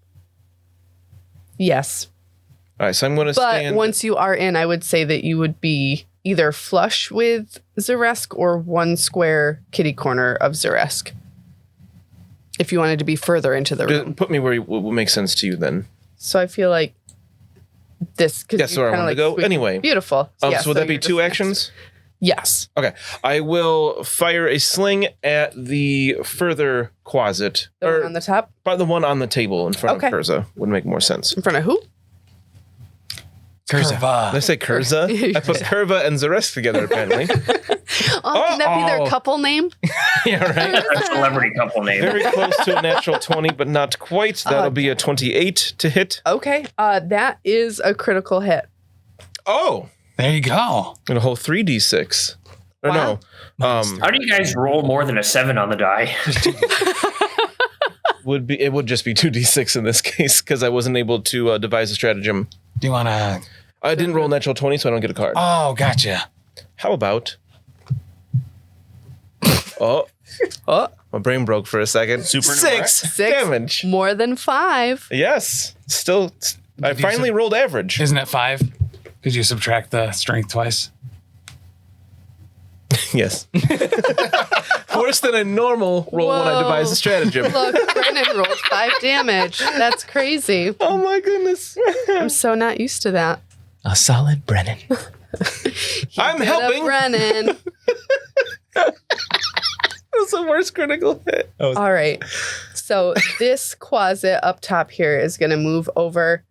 Yes. All right, so I'm going to But stand. once you are in, I would say that you would be either flush with Xa'Reske or 1 square kitty corner of Xa'Reske. If you wanted to be further into the room. Put me where what makes sense to you then. So I feel like this could That's where I want to go. Anyway. Beautiful. So would that be you're 2 just actions? Yes. Okay. I will fire a sling at the further closet. The one on the top? By the one on the table in front Okay. of Kurza would make more sense. In front of who? Kurza. Did I say Kurza? I put Kurva and Xa'Reske together, apparently. Oh, can that be their couple name? Yeah, right. Our celebrity couple name. Very close to a natural 20, but not quite. That'll be a 28 to hit. Okay. That is a critical hit. Oh! There you go. And a whole 3d6. Or Wow. no. How do you guys roll more than a 7 on the die? It would just be 2d6 in this case, because I wasn't able to devise a stratagem. Do you want to? I didn't roll natural 20, so I don't get a card. Oh, gotcha. How about... Oh. My brain broke for a second. Super 6 damage. More than 5. Yes. Still, I finally rolled average. Isn't it 5? Did you subtract the strength twice? Yes. Worse than a normal roll when I devise a stratagem. Look, Brennan rolled 5 damage. That's crazy. Oh my goodness. I'm so not used to that. A solid Brennan. I'm Get helping. up, Brennan. That's the worst critical hit. All right. So this closet up top here is going to move over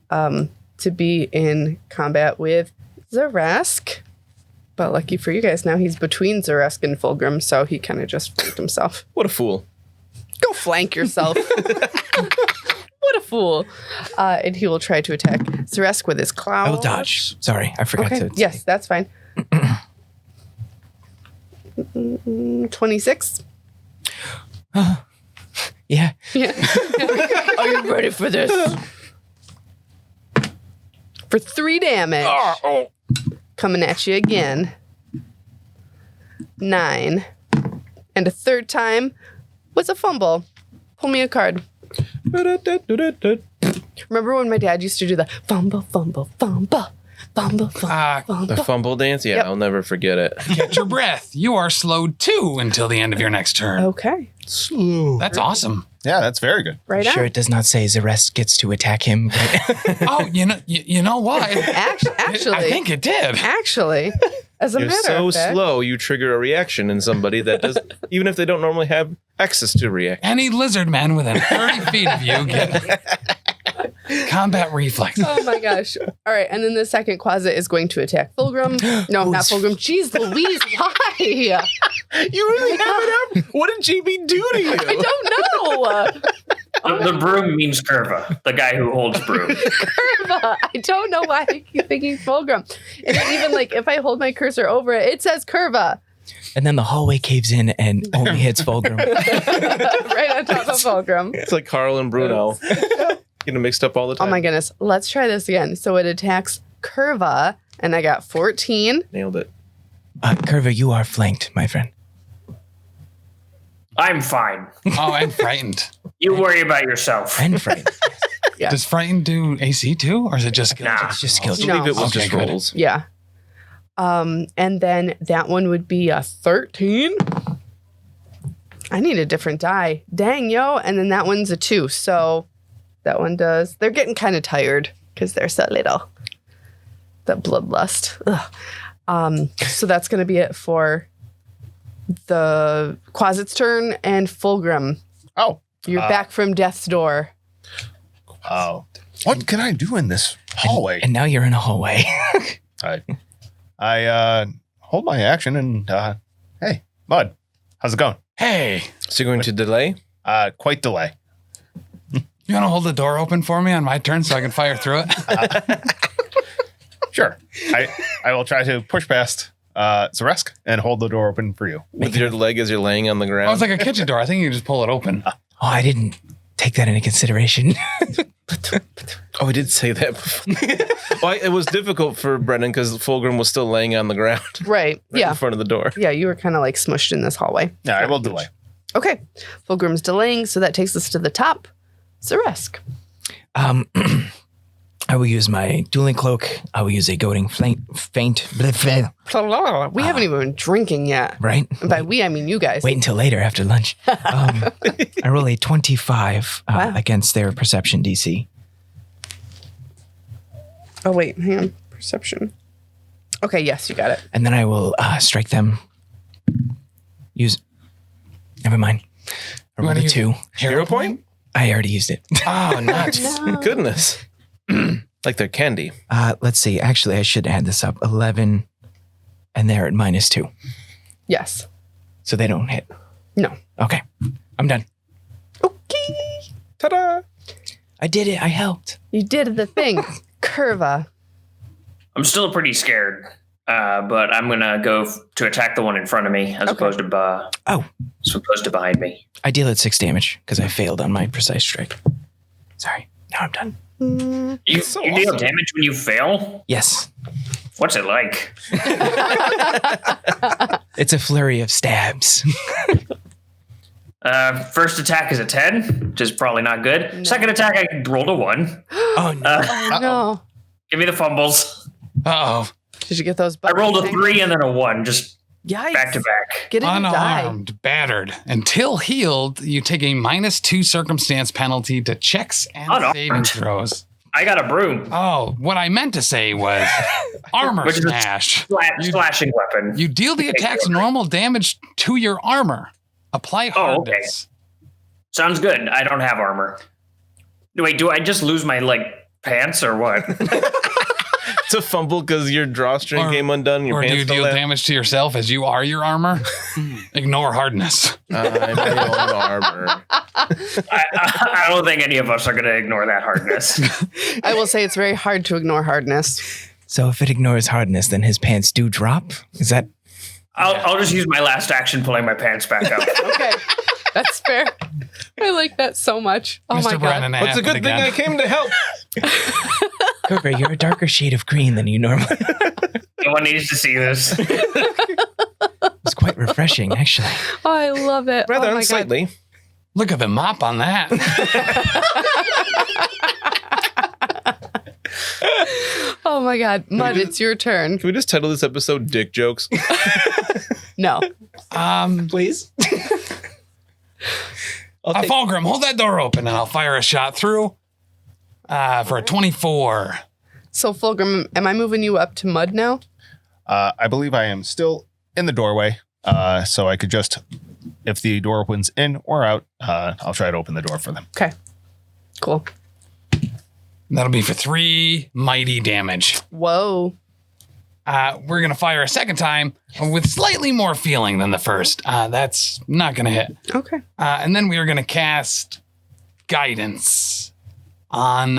to be in combat with Xa'Reske. But lucky for you guys, now he's between Xa'Reske and Fulgrim, so he kind of just flanked himself. What a fool. Go flank yourself. What a fool. And he will try to attack Xa'Reske with his claw. I will dodge. Sorry, I forgot Okay. to. Yes, that's fine. 26. Yeah. Are you ready for this? For 3 damage. Coming at you again. 9. And a third time was a fumble. Pull me a card. Remember when my dad used to do the fumble, fumble, fumble, fumble, fumble, The fumble? fumble dance? Yeah, Yep. I'll never forget it. Catch your breath. You are slowed too until the end of your next turn. Okay. That's awesome. Yeah, that's very good. Right on. Sure, it does not say Xa'Reske gets to attack him. Oh, you know what? Actually, I think it did. Actually, as a You're matter so of fact, slow, you trigger a reaction in somebody that does, even if they don't normally have access to react. Any lizard man within 30 feet of you get combat reflex. Oh my gosh. All right. And then the second closet is going to attack Fulgrim. No, not Fulgrim. Jeez Louise, why? You really have it up? What did GB do to you? I don't know. The broom means Kurva, the guy who holds broom. Kurva. I don't know why I keep thinking Fulgrim. And even like if I hold my cursor over it, it says Kurva. And then the hallway caves in and only hits Fulgrim. Right on top of Fulgrim. It's like Carl and Bruno. Getting mixed up all the Oh time. my goodness. Let's try this again. So it attacks Kurva, and I got 14. Nailed it. Kurva, you are flanked, my friend. I'm fine. Oh, I'm frightened. You worry about yourself. And frightened. Yeah. Does frightened do AC too? Or is it just skill? Nah. It's just skills. I believe it was Okay, just good. rolls. Yeah. And then that one would be a 13. I need a different die. Dang, yo. And then that one's a 2. So that one does. They're getting kind of tired because they're so little. That bloodlust. Ugh. So that's going to be it for the closet's turn and Fulgrim. Oh. You're back from death's door. Oh. What can I do in this hallway? And now you're in a hallway. I hold my action and hey, Mud, how's it going? Hey, So you're going to delay? Quite delay. you want to hold the door open for me on my turn so I can fire through it? Sure. I will try to push past Xa'Reske and hold the door open for you. With your leg as you're laying on the ground? Oh, it's like a kitchen door. I think you can just pull it open. Oh, I didn't take that into consideration. Oh, I did say that before. Well, it was difficult for Brennan because Fulgrim was still laying on the ground Right. in front of the door. Yeah, you were kind of like smushed in this hallway. Yeah, I will delay. Okay. Fulgrim's delaying, so that takes us to the top. Xa'Reske. I will use my dueling cloak. I will use a goading feint. We haven't even been drinking yet. Right? And by we, I mean you guys. Wait until later after lunch. I roll a 25 Wow. against their perception DC. Oh, wait. Hang on. Perception. Okay, yes, you got it. And then I will strike them. Never mind. I rolled a use 2. Hero point? I already used it. Oh, nuts. Goodness. Like they're candy. Let's see. Actually, I should add this up. 11. And they're at -2. Yes. So they don't hit. No. Okay. I'm done. Okay. Ta-da! I did it. I helped. You did the thing. Kurva. I'm still pretty scared, but I'm gonna go to attack the one in front of me as opposed to behind me. I deal at 6 damage because I failed on my precise strike. Sorry. Now I'm done. You deal damage when you fail? Yes. What's it like? It's a flurry of stabs. First attack is a 10, which is probably not good. No. Second attack, I rolled a 1. Oh, no. Oh, no. Give me the fumbles. Uh-oh. Did you get those I buttons? rolled a 3 and then a 1, just Yikes. back to back. Get it and die. Unarmed, battered. Until healed, you take a -2 circumstance penalty to checks and Unarmed. saving throws. I got a broom. Oh, what I meant to say was armor Which is a smash. slashing weapon. You deal the attack's normal damage to your armor. Apply hardness. Sounds good. I don't have armor. Wait, do I just lose my pants or what? It's a fumble because your drawstring came undone. And your Or do pants you deal fell down. damage to yourself as you are your armor? Ignore hardness. I'm my own armor. I don't think any of us are going to ignore that hardness. I will say it's very hard to ignore hardness. So if it ignores hardness, then his pants do drop? Is that... I'll just use my last action pulling my pants back up. Okay. That's fair. I like that so much. Oh, Mr. my God. Brennan, It's a good thing I came to help. Kurva, you're a darker shade of green than you normally... No one needs to see this. It's quite refreshing, actually. Oh, I love it. Rather oh, my God. unsightly. Look at the mop on that. Oh, my God. Mud, it's your turn. Can we just title this episode Dick Jokes? No. Please? Fulgrim, hold that door open and I'll fire a shot through for a 24. So, Fulgrim, am I moving you up to Mud now? I believe I am still in the doorway, so I could just, if the door opens in or out, I'll try to open the door for them. Okay. Cool. That'll be for 3 mighty damage. Whoa. We're going to fire a second time with slightly more feeling than the first. That's not going to hit. Okay. And then we are going to cast Guidance on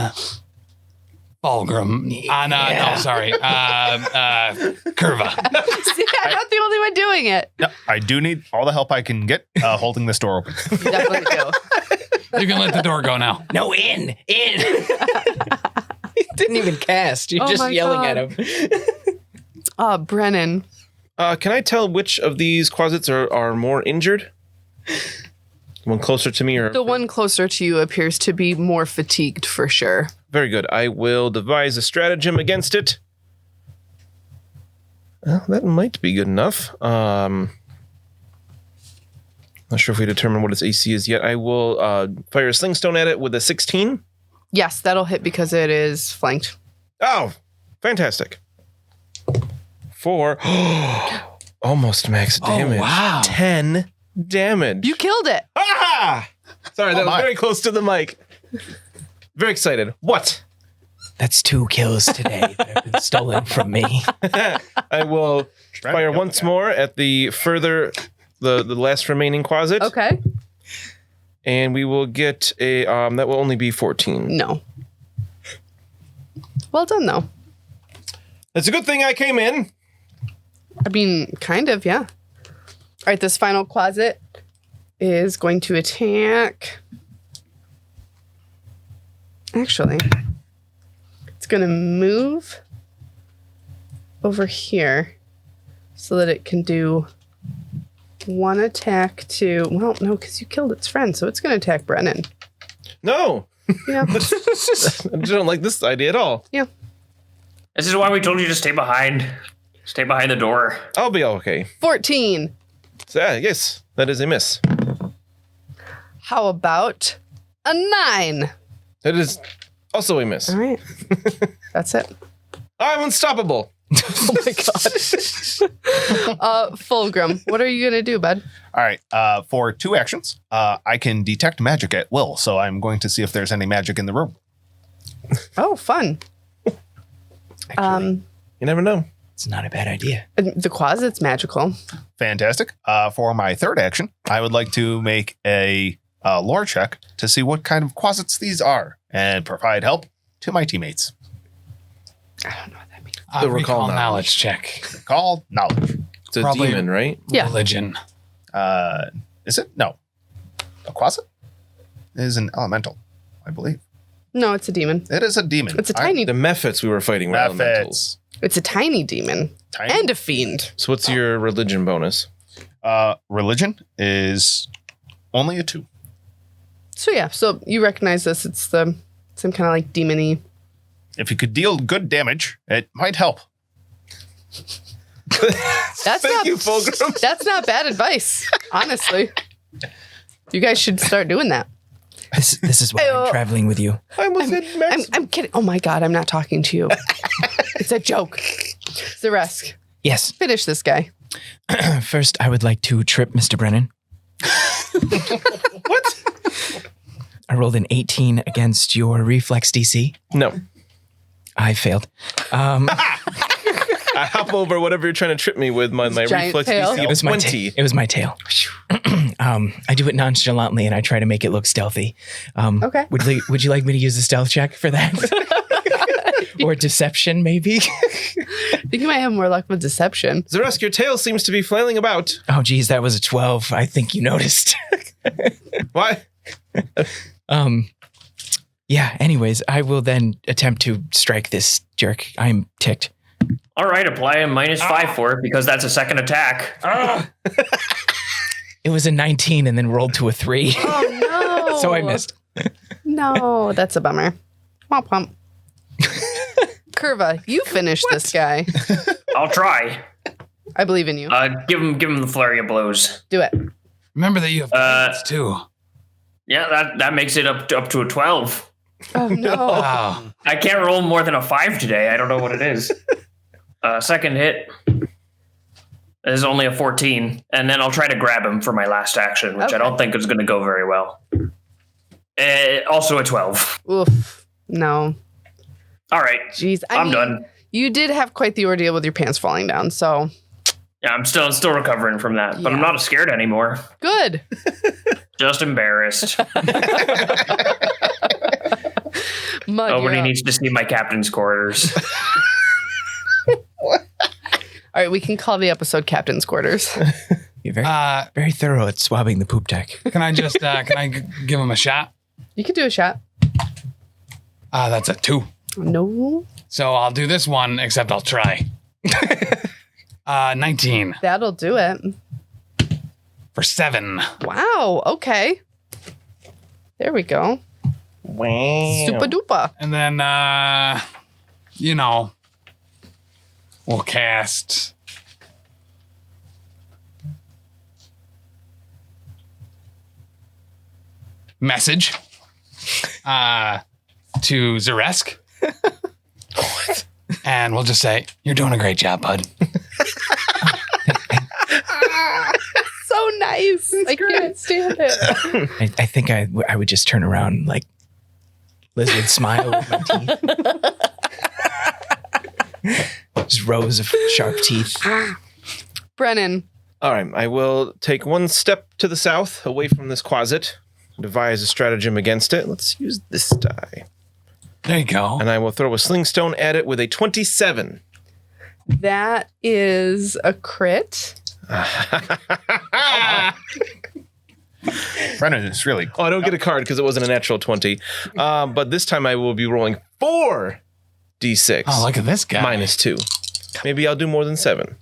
Fulgrim. Kurva. See, I'm not the only one doing it. No, I do need all the help I can get holding this door open. You definitely do. You can let the door go now. No, in! He didn't even cast. You're Oh just my yelling God. at him. Brennan. Can I tell which of these closets are more injured? One closer to me or... The one closer to you appears to be more fatigued for sure. Very good. I will devise a stratagem against it. Well, that might be good enough. Not sure if we determine what its AC is yet. I will fire a slingstone at it with a 16. Yes, that'll hit because it is flanked. Oh, fantastic. 4. Almost max damage. wow. 10 damage. You killed it. Ah! Sorry, that was my. very close to the mic. Very excited. What? That's 2 kills today that have been stolen from me. I will fire once more at the last remaining closet. Okay. And we will get a, that will only be 14. No. Well done, though. It's a good thing I came in. I mean, kind of, yeah. All right, this final closet is going to attack. Actually, it's going to move over here so that it can do 1 attack to, well, no, because you killed its friend, so it's going to attack Brennan. No. Yeah. I don't like this idea at all. Yeah. This is why we told you to stay behind. Stay behind the door. I'll be okay. 14. So, yes, that is a miss. How about a 9? That is also a miss. All right. That's it. I'm unstoppable. Oh my god. Fulgrim, what are you gonna do, bud? All right. For 2 actions, I can detect magic at will. So I'm going to see if there's any magic in the room. Oh, fun. Actually, You never know. it's not a bad idea. The closet's magical. Fantastic. For my 3rd action, I would like to make a lore check to see what kind of closets these are and provide help to my teammates. I don't know what that means. The recall recall knowledge. knowledge check. Call knowledge. It's a Probably- demon, right? Yeah. Religion. Is it? No. A closet? It is an elemental, I believe. No, it's a demon. It is a demon. It's a tiny. The mephits we were fighting were elementals. Methods. It's a tiny demon Tiny. and a fiend. So what's your religion bonus? Religion is only a 2. So yeah, so you recognize this. It's some kind of like demon-y. If you could deal good damage, it might help. That's Thank not, you, Fulgrim. That's not bad advice, honestly. You guys should start doing that. This is why Ayo. I'm traveling with you. I almost said max. I'm kidding. Oh my god, I'm not talking to you. It's a joke. Xa'Reske, Yes. finish this guy. First, I would like to trip Mr. Brennan. What? I rolled an 18 against your reflex DC. No. I failed. I hop over whatever you're trying to trip me with. My Giant reflex tail. DC It of was my 20. It was my tail. I do it nonchalantly and I try to make it look stealthy. Okay. Would you like me to use a stealth check for that? Or deception, maybe? I think you might have more luck with deception. Xa'Reske, your tail seems to be flailing about. Oh, geez, that was a 12. I think you noticed. Why? Yeah, anyways, I will then attempt to strike this jerk. I'm ticked. All right, apply a -5 for it because that's a second attack. It was a 19 and then rolled to a 3. Oh no. So I missed. No, that's a bummer. Womp womp. Kurva, you finish this guy. I'll try. I believe in you. Give him the flurry of blows. Do it. Remember that you have points too. Yeah, that makes it up to a 12. Oh no. Wow. I can't roll more than a 5 today. I don't know what it is. Second hit is only a 14, and then I'll try to grab him for my last action, which Okay. I don't think is going to go very well. Also a 12. Oof. No. All right, Jeez. I'm done. You did have quite the ordeal with your pants falling down, so Yeah, I'm still recovering from that, but I'm Yeah. not scared anymore. good. Just embarrassed. Mud, Nobody you're up. needs to see my captain's quarters. All right, we can call the episode Captain's Quarters. You're very thorough at swabbing the poop deck. Can I just give him a shot? You could do a shot. That's a 2. No, So I'll do this one, except I'll try. 19 that'll do it. for 7. Wow. Okay. There we go. Wow. Super duper. And then, we'll cast message to Xa'Reske. And we'll just say, "You're doing a great job, bud." So nice. I can't stand it. I think I would just turn around like lizard smile with my teeth. Just rows of sharp teeth. Brennan. All right, I will take one step to the south, away from this closet, devise a stratagem against it. Let's use this die. There you go. And I will throw a sling stone at it with a 27. That is a crit. Brennan is really Oh, I don't get a card because it wasn't a natural 20. But this time I will be rolling 4 d6. Oh, look at this guy. -2. Maybe I'll do more than 7.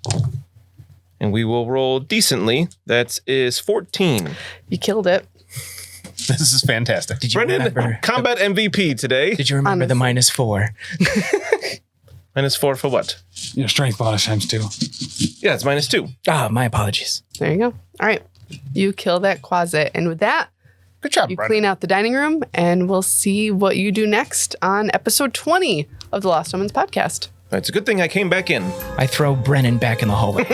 And we will roll decently. That is 14. You killed it. This is fantastic. Did you Brennan, remember? combat MVP today. Did you remember the -4? -4 for what? Your strength bonus times 2. Yeah, it's -2. Ah, my apologies. There you go. All right. You kill that closet. And with that, Good job, you Brennan. clean out the dining room, and we'll see what you do next on episode 20 of the Lost Omens podcast. It's a good thing I came back in. I throw Brennan back in the hallway.